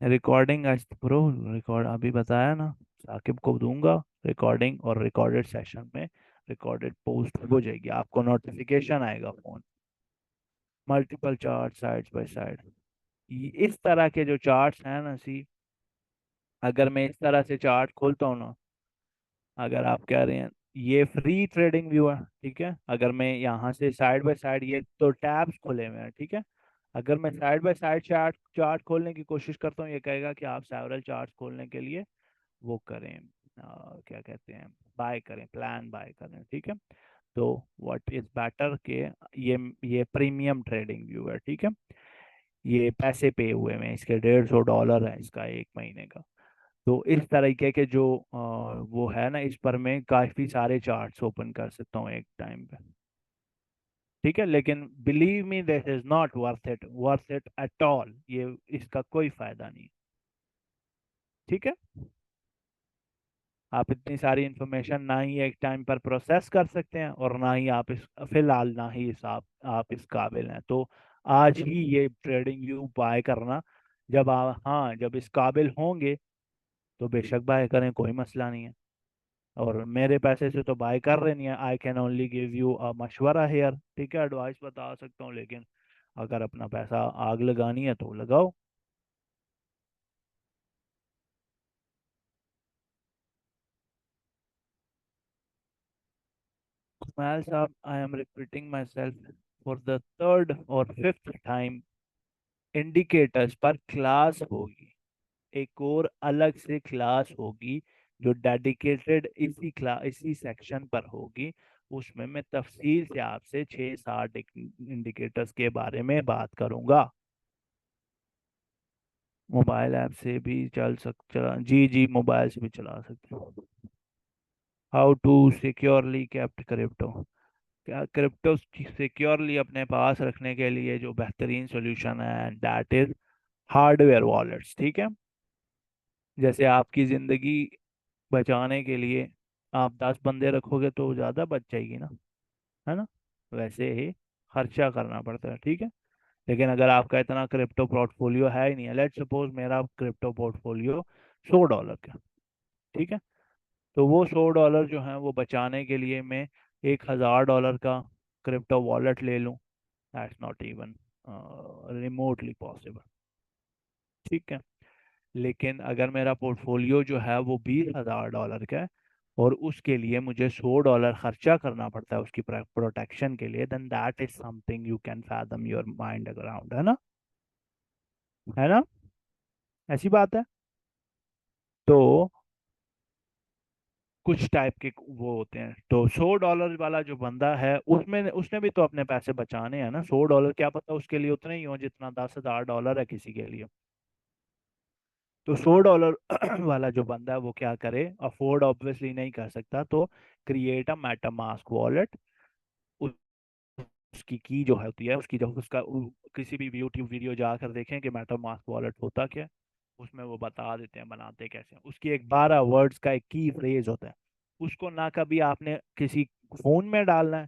रिकॉर्डिंग आज प्रो, रिकॉर्ड अभी बताया ना, साकिब को दूंगा रिकॉर्डिंग, और रिकॉर्डेड सेशन में रिकॉर्डेड पोस्ट हो जाएगी, आपको नोटिफिकेशन आएगा phone. Multiple chart side by side, इस तरह के जो चार्ट्स हैं ना सी, अगर मैं इस तरह से चार्ट खोलता हूँ ना, अगर आप कह रहे हैं ये फ्री ट्रेडिंग व्यू है, ठीक है। अगर मैं यहाँ से साइड बाय साइड, ये तो टैब्स खुले हुए हैं, ठीक है। अगर मैं side by side chart chart खोलने की कोशिश करता हूँ, ये कहेगा कि आप सेवरल चार्ट खोलने के लिए वो करें, क्या कहते हैं, बाय करें, प्लान बाय करें, ठीक है। तो व्हाट इज बेटर के, ये प्रीमियम ट्रेडिंग व्यू है, ठीक है। ये पैसे पे हुए हैं इसके, $150 है इसका 1 महीने का। तो इस तरीके के जो वो है ना, इस पर मैं काफी सारे चार्ट्स ओपन कर सकता हूँ एक टाइम पे, ठीक है। लेकिन believe me this is not worth it at all, ये इसका कोई फायदा नहीं, ठीक है। आप इतनी सारी इंफॉर्मेशन ना ही एक टाइम पर प्रोसेस कर सकते हैं, और ना ही आप इस, फिलहाल ना ही इस आप इस काबिल हैं, तो आज ही ये ट्रेडिंग व्यू बाय करना। जब आप, हाँ, जब इस काबिल होंगे तो बेशक बाय करें, कोई मसला नहीं है। और मेरे पैसे से तो बाय कर रहे नहीं है, I can only give you अ मशवरा हेयर, ठीक है, एडवाइस बता सकता हूँ, लेकिन अगर अपना पैसा आग लगानी है तो लगाओ। स्माइल साहब, I am repeating my self for the third और फिफ्थ टाइम, इंडिकेटर्स पर क्लास होगी, एक और अलग से क्लास होगी जो डेडिकेटेड इसी सेक्शन पर होगी। उसमें मैं तफसील से आपसे 6-7 इंडिकेटर्स के बारे में बात करूंगा। मोबाइल ऐप से भी चला, जी जी, मोबाइल से भी चला सकते हो। How to securely kept crypto, क्या क्रिप्टो सिक्योरली अपने पास रखने के लिए जो बेहतरीन सोल्यूशन है, दैट इज हार्डवेयर वॉलेट्स, ठीक है। जैसे आपकी ज़िंदगी बचाने के लिए आप 10 बंदे रखोगे तो ज़्यादा बच जाएगी ना, है ना। वैसे ही खर्चा करना पड़ता है, ठीक है। लेकिन अगर आपका इतना क्रिप्टो पोर्टफोलियो है ही नहीं है, लेट्स सपोज मेरा क्रिप्टो पोर्टफोलियो $100 का, ठीक है। तो वो $100 जो है वो बचाने के लिए मैं $1,000 का क्रिप्टो वॉलेट ले लूँ, that's not even remotely possible, ठीक है। लेकिन अगर मेरा पोर्टफोलियो जो है वो $20,000 का है और उसके लिए मुझे $100 खर्चा करना पड़ता है उसकी प्रोटेक्शन के लिए, then that is something you can fathom your mind around, है ना? है ना? ऐसी बात है। तो कुछ टाइप के वो होते हैं। तो $100 वाला जो बंदा है उसमें उसने भी तो अपने पैसे बचाने हैं ना। $100 क्या पता उसके लिए उतने ही हो जितना $10,000 है किसी के लिए। तो $100 वाला जो बंदा है वो क्या करे, अफोर्ड ऑब्वियसली नहीं कर सकता, तो क्रिएट अ मेटामास्क वॉलेट। उसकी की जो होती है उसकी, जब उसका किसी भी यूट्यूब वीडियो जाकर देखें कि मेटामास्क वॉलेट होता क्या है, उसमें वो बता देते हैं बनाते कैसे हैं। उसकी एक 12 वर्ड्स का एक की फ्रेज होता है। उसको ना कभी आपने किसी फोन में डालना है,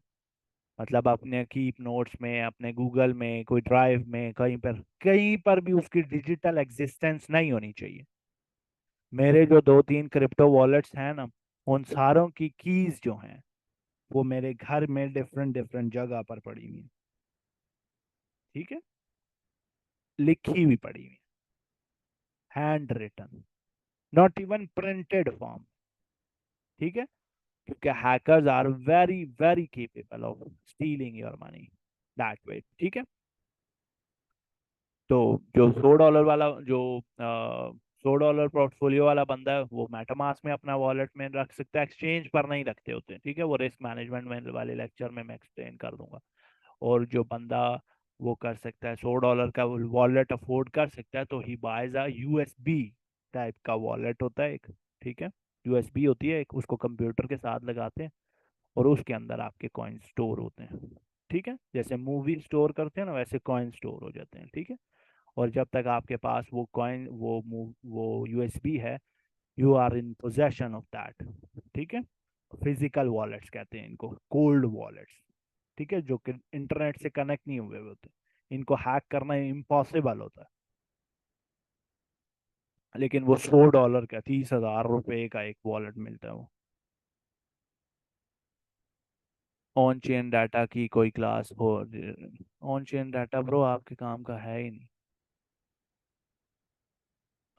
मतलब अपने कीप नोट्स में, अपने गूगल में, कोई ड्राइव में, कहीं पर भी उसकी डिजिटल एग्जिस्टेंस नहीं होनी चाहिए। मेरे जो 2-3 क्रिप्टो वॉलेट्स हैं ना, उन सारों की कीज जो हैं वो मेरे घर में डिफरेंट डिफरेंट जगह पर पड़ी हुई हैं। ठीक है? लिखी हुई पड़ी हुई, handwritten, not even printed form. ठीक है? क्योंकि hackers are very very capable of stealing your money that way. ठीक है? तो जो $100 वाला जो $100 पोर्टफोलियो वाला बंदा है वो मेटामास्क में अपना वॉलेट में रख सकता है, एक्सचेंज पर नहीं रखते होते हैं। ठीक है? वो रिस्क मैनेजमेंट में वाले लेक्चर में मैं एक्सप्लेन कर दूंगा। और जो बंदा वो कर सकता है, $100 का वॉलेट अफोर्ड कर सकता है, तो ही बायज अ यूएसबी टाइप का वॉलेट होता है एक। ठीक है? यूएसबी होती है एक, उसको कंप्यूटर के साथ लगाते हैं और उसके अंदर आपके कॉइन स्टोर होते हैं। ठीक है? जैसे मूवी स्टोर करते हैं ना, वैसे कॉइन स्टोर हो जाते हैं। ठीक है? और जब तक आपके पास वो कॉइन वो यूएसबी है, you are in possession of that. ठीक है? फिजिकल वॉलेट्स कहते हैं इनको, कोल्ड वॉलेट्स। ठीक है? जो कि इंटरनेट से कनेक्ट नहीं हुए हुए होते, इनको हैक करना इम्पॉसिबल होता है। लेकिन वो $100 का, $30,000 का एक वॉलेट मिलता है वो। ऑन चेन डाटा की कोई क्लास हो? ऑन चेन डाटा ब्रो आपके काम का है ही नहीं।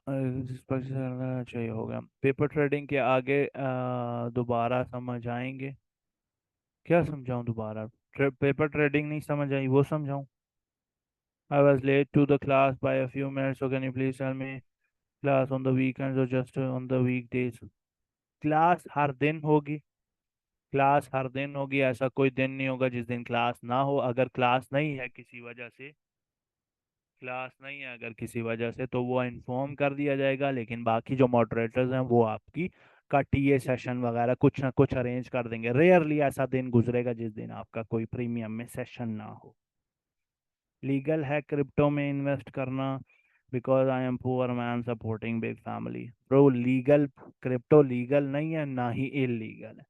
जिस पर से करना चाहिए होगा पेपर ट्रेडिंग के आगे दोबारा समझ आएंगे। क्या समझाऊं दोबारा? पेपर ट्रेडिंग नहीं समझ आई, वो समझाऊं? I was late to the class by a few minutes, so can you please tell me class on the weekends or just on the weekdays? Class हर दिन होगी। क्लास हर दिन होगी, ऐसा कोई दिन नहीं होगा जिस दिन क्लास ना हो। अगर क्लास नहीं है किसी वजह से, क्लास नहीं है अगर किसी वजह से, तो वो इन्फॉर्म कर दिया जाएगा। लेकिन बाकी जो मॉडरेटर्स हैं वो आपकी का टीए सेशन वगैरह कुछ ना कुछ अरेंज कर देंगे। रेयरली ऐसा दिन गुजरेगा जिस दिन आपका कोई प्रीमियम में सेशन ना हो। लीगल है क्रिप्टो में इन्वेस्ट करना? Because I M poor man supporting big family. Pro legal, crypto legal नहीं है ना ही इलीगल है।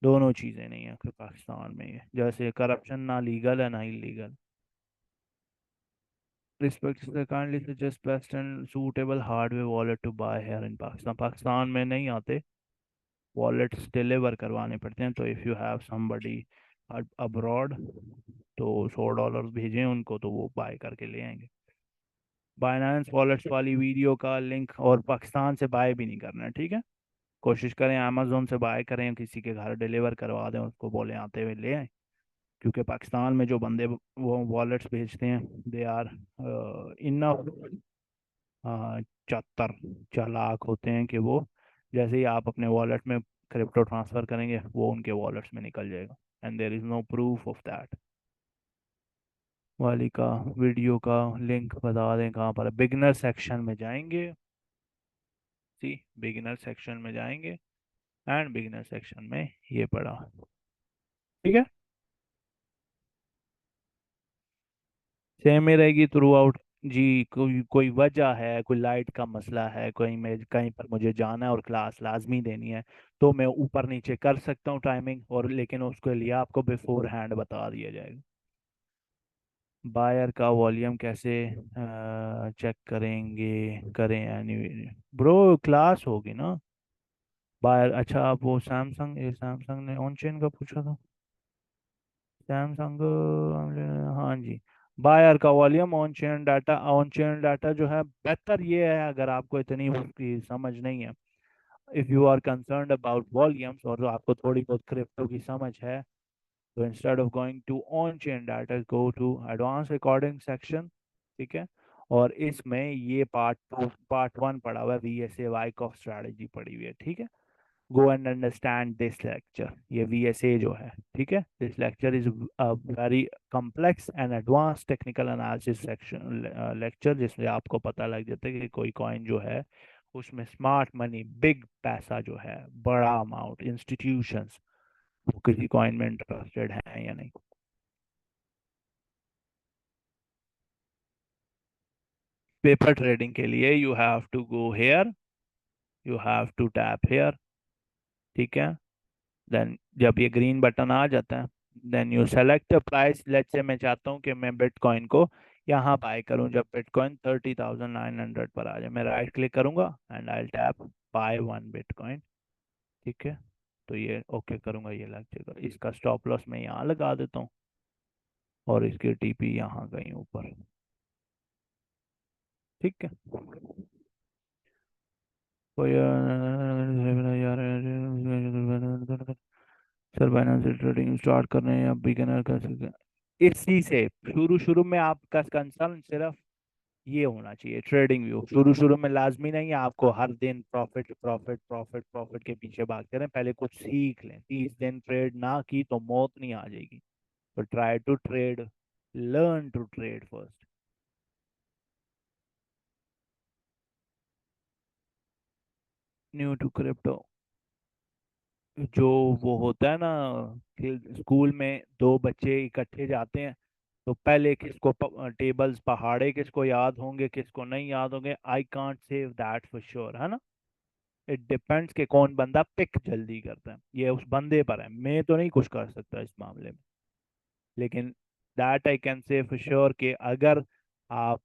दोनों चीज़ें नहीं है पाकिस्तान में। ये जैसे करप्शन ना लीगल है ना illegal. Respects kindly suggest best and suitable hardware wallet to buy here in Pakistan. Pakistan में नहीं आते, वॉलेट्स डिलीवर करवाने पड़ते हैं। तो if you have somebody abroad तो $100 भेजें उनको तो वो बाय करके ले आएंगे। बाइनेंस वॉलेट्स वाली वीडियो का लिंक, और पाकिस्तान से बाय भी नहीं करना है। ठीक है? कोशिश करें अमेजोन से बाय करें, किसी के घर डिलीवर करवा दें, उसको बोले आते हुए ले आए। क्योंकि पाकिस्तान में जो बंदे वो वॉलेट्स भेजते हैं दे आर इनफ चौहत्तर चालाक होते हैं कि वो जैसे ही आप अपने वॉलेट में क्रिप्टो ट्रांसफर करेंगे वो उनके वॉलेट्स में निकल जाएगा। And there is no proof of that. वाली का वीडियो का लिंक बता दें कहाँ पर है। बिगनर सेक्शन में जाएंगे। सी, बिगिनर सेक्शन में जाएंगे एंड बिगिनर सेक्शन में ये पड़ा। ठीक है? सेम ही रहेगी थ्रू आउट। जी, कोई कोई वजह है, कोई लाइट का मसला है, कोई मैं कहीं पर मुझे जाना है और क्लास लाजमी देनी है, तो मैं ऊपर नीचे कर सकता हूँ टाइमिंग, और लेकिन उसके लिए आपको बिफोर हैंड बता दिया जाएगा। बायर का वॉल्यूम कैसे चेक करें एनी ब्रो? क्लास होगी ना बायर। अच्छा, आप वो सैमसंग, ये सैमसंग ने ऑन चेन का पूछा था। सैमसंग, हाँ जी। बायर का volume, on chain data. On chain data जो है बेहतर ये है, अगर आपको इतनी उसकी समझ नहीं है, if you are concerned about volumes और आपको थोड़ी बहुत क्रिप्टो की समझ है, तो instead of going to on chain data go to advance recording section. ठीक है। और इसमें ये पार्ट वन पढ़ा हुआ है, VSA वाइकॉफ स्ट्रैटेजी पढ़ी हुई है। ठीक है। go and understand this lecture, ये VSA जो है। ठीक है। this lecture is a very complex and advanced technical analysis section lecture, जिसमें आपको पता लग जाता है कि कोई कॉइन जो है उसमें स्मार्ट मनी, बिग पैसा जो है, बड़ा अमाउंट, इंस्टीट्यूशंस, वो किसी कॉइन में इंटरेस्टेड हैं या नहीं। पेपर ट्रेडिंग के लिए you have to go here, you have to tap here. ठीक है। देन जब ये ग्रीन बटन आ जाता है, then you select price. Let's say मैं चाहता हूँ कि मैं बिटकॉइन को यहाँ बाय करूँ जब बिटकॉइन 30,900 पर आ जाए, मैं राइट क्लिक करूंगा and I tap by one bitcoin. ठीक है। तो ये ओके करूंगा, ये लग जाएगा। इसका स्टॉप लॉस मैं यहाँ लगा देता हूँ और इसकी TP यहाँ गई ऊपर। ठीक है। कोई यार, सर बाइनेंस से ट्रेडिंग स्टार्ट कर रहे हैं या बिगिनर कर सकते हैं? इसी से शुरू शुरू में आपका कंसर्न सिर्फ ये होना चाहिए, ट्रेडिंग व्यू। शुरू शुरू में लाजमी नहीं है आपको हर दिन प्रॉफिट प्रॉफिट प्रॉफिट प्रॉफिट के पीछे भागते रहें। पहले कुछ सीख लें। 30 दिन ट्रेड ना की तो मौत नहीं आ जाएगी। तो try to trade, learn to trade first. New to crypto, जो वो होता है ना कि स्कूल में दो बच्चे इकट्ठे जाते हैं, तो पहले किसको टेबल्स पहाड़े किसको याद होंगे किसको नहीं याद होंगे, I can't say that for sure, है ना। इट डिपेंड्स कि कौन बंदा पिक जल्दी करता है, ये उस बंदे पर है, मैं तो नहीं कुछ कर सकता इस मामले में। लेकिन that I can say for sure कि अगर आप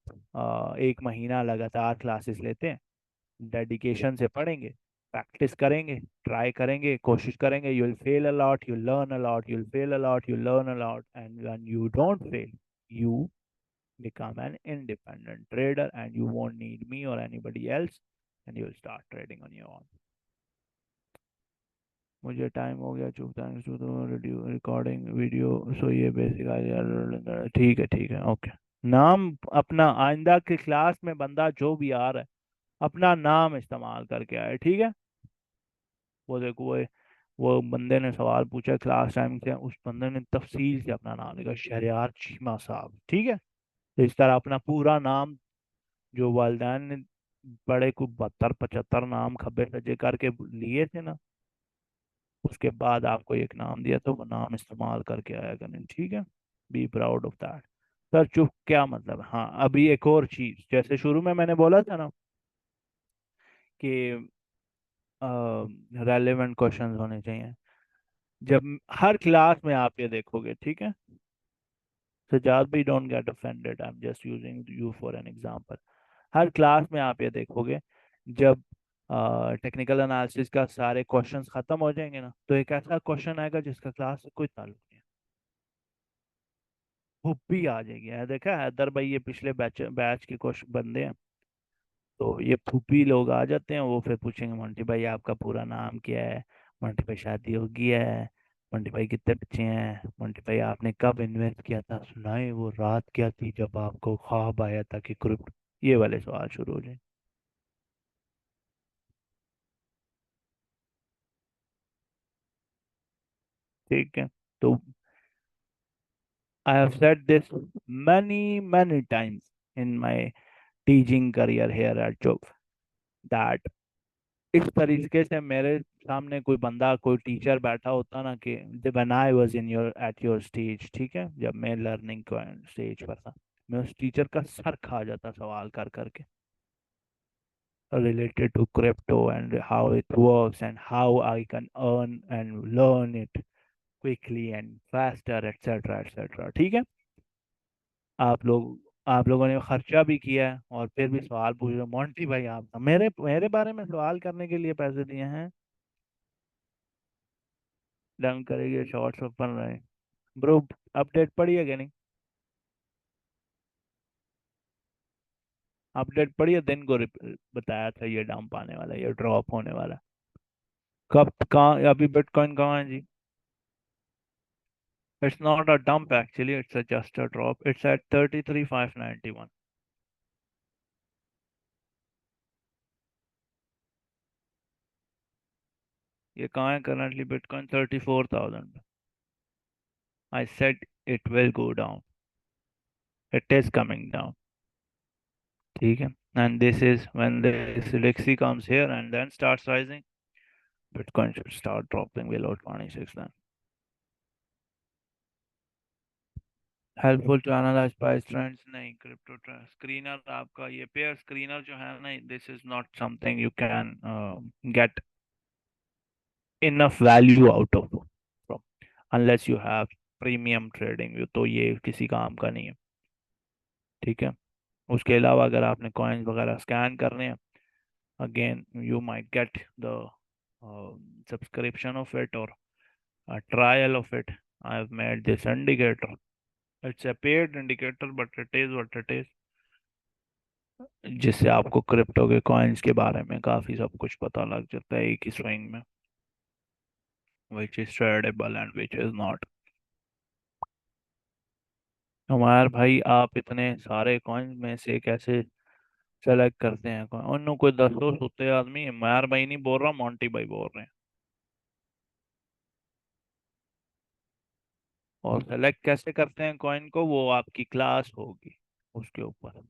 एक महीना लगातार क्लासेस लेते हैं, डेडिकेशन से पढ़ेंगे, प्रैक्टिस करेंगे, ट्राई करेंगे, कोशिश करेंगे, you will fail a lot, you learn a lot, you will fail a lot, you learn a lot, and when you don't fail, you become an independent trader and you won't need me or anybody else, and you'll start trading on your own। मुझे time हो गया, चुप, thanks to the recording video. So ये basic idea, ठीक है ठीक है okay. नाम अपना आइंदा की क्लास में बंदा जो भी आ रहा है अपना नाम इस्तेमाल करके आए। ठीक है। वो देखो वो बंदे ने सवाल पूछा क्लास टाइम से, उस बंदे ने तफसील से अपना नाम लिखा, शहरयार चीमा साहब। ठीक है। तो इस तरह अपना पूरा नाम, जो वालदैन ने बड़े को 72 75 नाम खब्बे सजे करके लिए थे ना, उसके बाद आपको एक नाम दिया तो वो नाम इस्तेमाल करके आया करें। ठीक है। Be proud of that. Sir चुप क्या मतलब? हाँ, अभी एक और चीज, जैसे शुरू में मैंने बोला था ना कि रेलेवेंट क्वेश्चंस होने चाहिए। जब हर क्लास में आप ये देखोगे, ठीक है, सजाद भी don't get offended, I am just using you for an example. Her class में आप ये देखोगे, जब टेक्निकल एनालिसिस का सारे क्वेश्चंस खत्म हो जाएंगे ना, तो एक ऐसा क्वेश्चन आएगा जिसका क्लास से कोई ताल्लुक नहीं है, वो भी आ जाएगी। है देखा है हैदर भाई, ये पिछले बैच बैच के क्वेश्चन बंदे हैं, तो ये फूफी लोग आ जाते हैं, वो फिर पूछेंगे मोंटी भाई आपका पूरा नाम क्या है, मोंटी भाई शादी हो गया है, मोंटी भाई कितने बच्चे हैं, मोंटी भाई आपने कब इन्वेस्ट किया था, सुनाए वो रात क्या थी जब आपको ख्वाब आया था कि क्रिप्टो, ये वाले सवाल शुरू हो जाए। ठीक है। तो I have said this many times in my teaching career here at Chubb, that इस तरीके से मेरे सामने कोई बंदा, कोई टीचर बैठा होता ना, कि when I was in your at your stage, ठीक है, जब मैं लर्निंग स्टेज पर था, मैं उस टीचर का सर खा जाता सवाल कर करके, related to crypto and how it works and how I can earn and learn it quickly and faster, etc etc। ठीक है। आप लोगों ने खर्चा भी किया है और फिर भी सवाल पूछ रहे हो, मोंटी भाई आप मेरे मेरे बारे में सवाल करने के लिए पैसे दिए हैं। डन करेंगे, शॉर्ट्स ओपन रहे। ब्रो, अपडेट पड़ी है क्या नहीं? अपडेट पड़ी है, दिन को बताया था ये डंप आने वाला है, ये ड्रॉप होने वाला है। कब, कहाँ अभी बिटकॉइन कहाँ है जी? It's not a dump actually, it's just a drop, it's at 33,591। ये कहाँ है currently bitcoin? 34,000। I said it will go down, it is coming down. ठीक है, and this is when this Elixir comes here and then starts rising, Bitcoin should start dropping below 26 then. Helpful to analyze price trends? नहीं, crypto screener आपका ये pair screener जो है ना, this is not something you can get enough value out of from, unless you have premium trading, तो ये किसी काम का नहीं है। ठीक है, उसके अलावा अगर आपने कॉइन्स वगैरह स्कैन करने हैं, again you might get the subscription of it or a trial of it. I have made this indicator. It's a paid indicator, but it is what it is, जिससे आपको क्रिप्टो के coins के बारे में काफी सब कुछ पता लग जाता है एक ही स्विंग में, which is tradable and which is not. हमारे भाई, आप इतने सारे कॉइन्स में से कैसे सेलेक्ट करते हैं कौन? उन कोई 10 दोस्त होते हैं आदमी, मार भाई नहीं बोल रहा, मोंटी भाई बोल रहे हैं। और सेलेक्ट कैसे करते हैं कॉइन को, वो आपकी क्लास होगी उसके ऊपर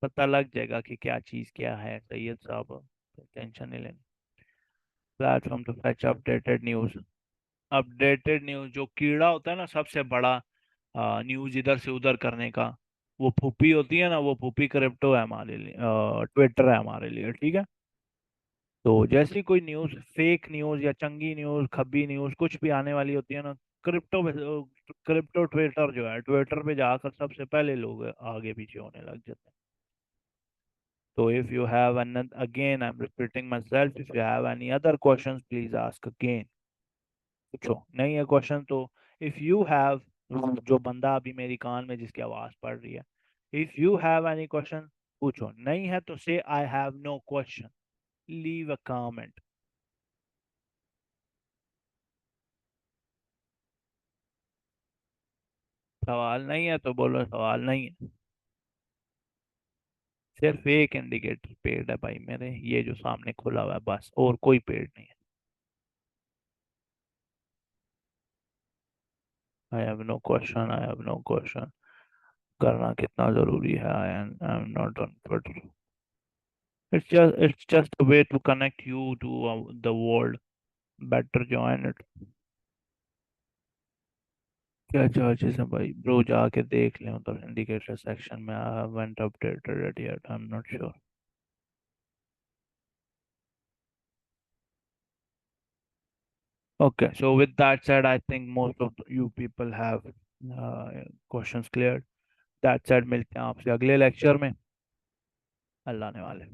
पता लग जाएगा कि क्या चीज क्या है, सैयद साहब, टेंशन नहीं लेनी। Platform to fetch updated news. Updated news, जो कीड़ा होता है ना सबसे बड़ा न्यूज इधर से उधर करने का, वो फूफी होती है ना, वो फूफी क्रिप्टो है हमारे लिए, ट्विटर है हमारे लिए। ठीक है, तो जैसी कोई न्यूज, फेक न्यूज या चंगी न्यूज, खब्बी न्यूज कुछ भी आने वाली होती है ना, क्रिप्टो पे, क्रिप्टो ट्विटर जो है, ट्विटर पे जाकर सबसे पहले लोग आगे पीछे होने लग जाते हैं। तो if you have again I am repeating my self, if you have any other question please ask again. पूछो, नहीं है क्वेश्चन तो, इफ यू हैव, जो बंदा अभी मेरी कान में जिसकी आवाज पड़ रही है, if you have any question पूछो, नहीं है तो say I have no question, leave a comment. सवाल नहीं है तो बोलो सवाल नहीं है। सिर्फ एक इंडिकेटर पेड़ है भाई मेरे, ये जो सामने खुला हुआ है, बस, और कोई पेड़ नहीं है। I have no question, I have no question. करना कितना जरूरी है, I am not on Twitter. It's just a way to connect you to the world. Better join it. क्या चार्जेस हैं भाई? ब्रो जाके देख लें उधर इंडिकेटर सेक्शन में, आई haven't updated it yet, I'm not sure. Okay, so with that said, I think most of you people have questions cleared. That said, मिलते हैं आपसे अगले लेक्चर में। अल्लाह ने वाले।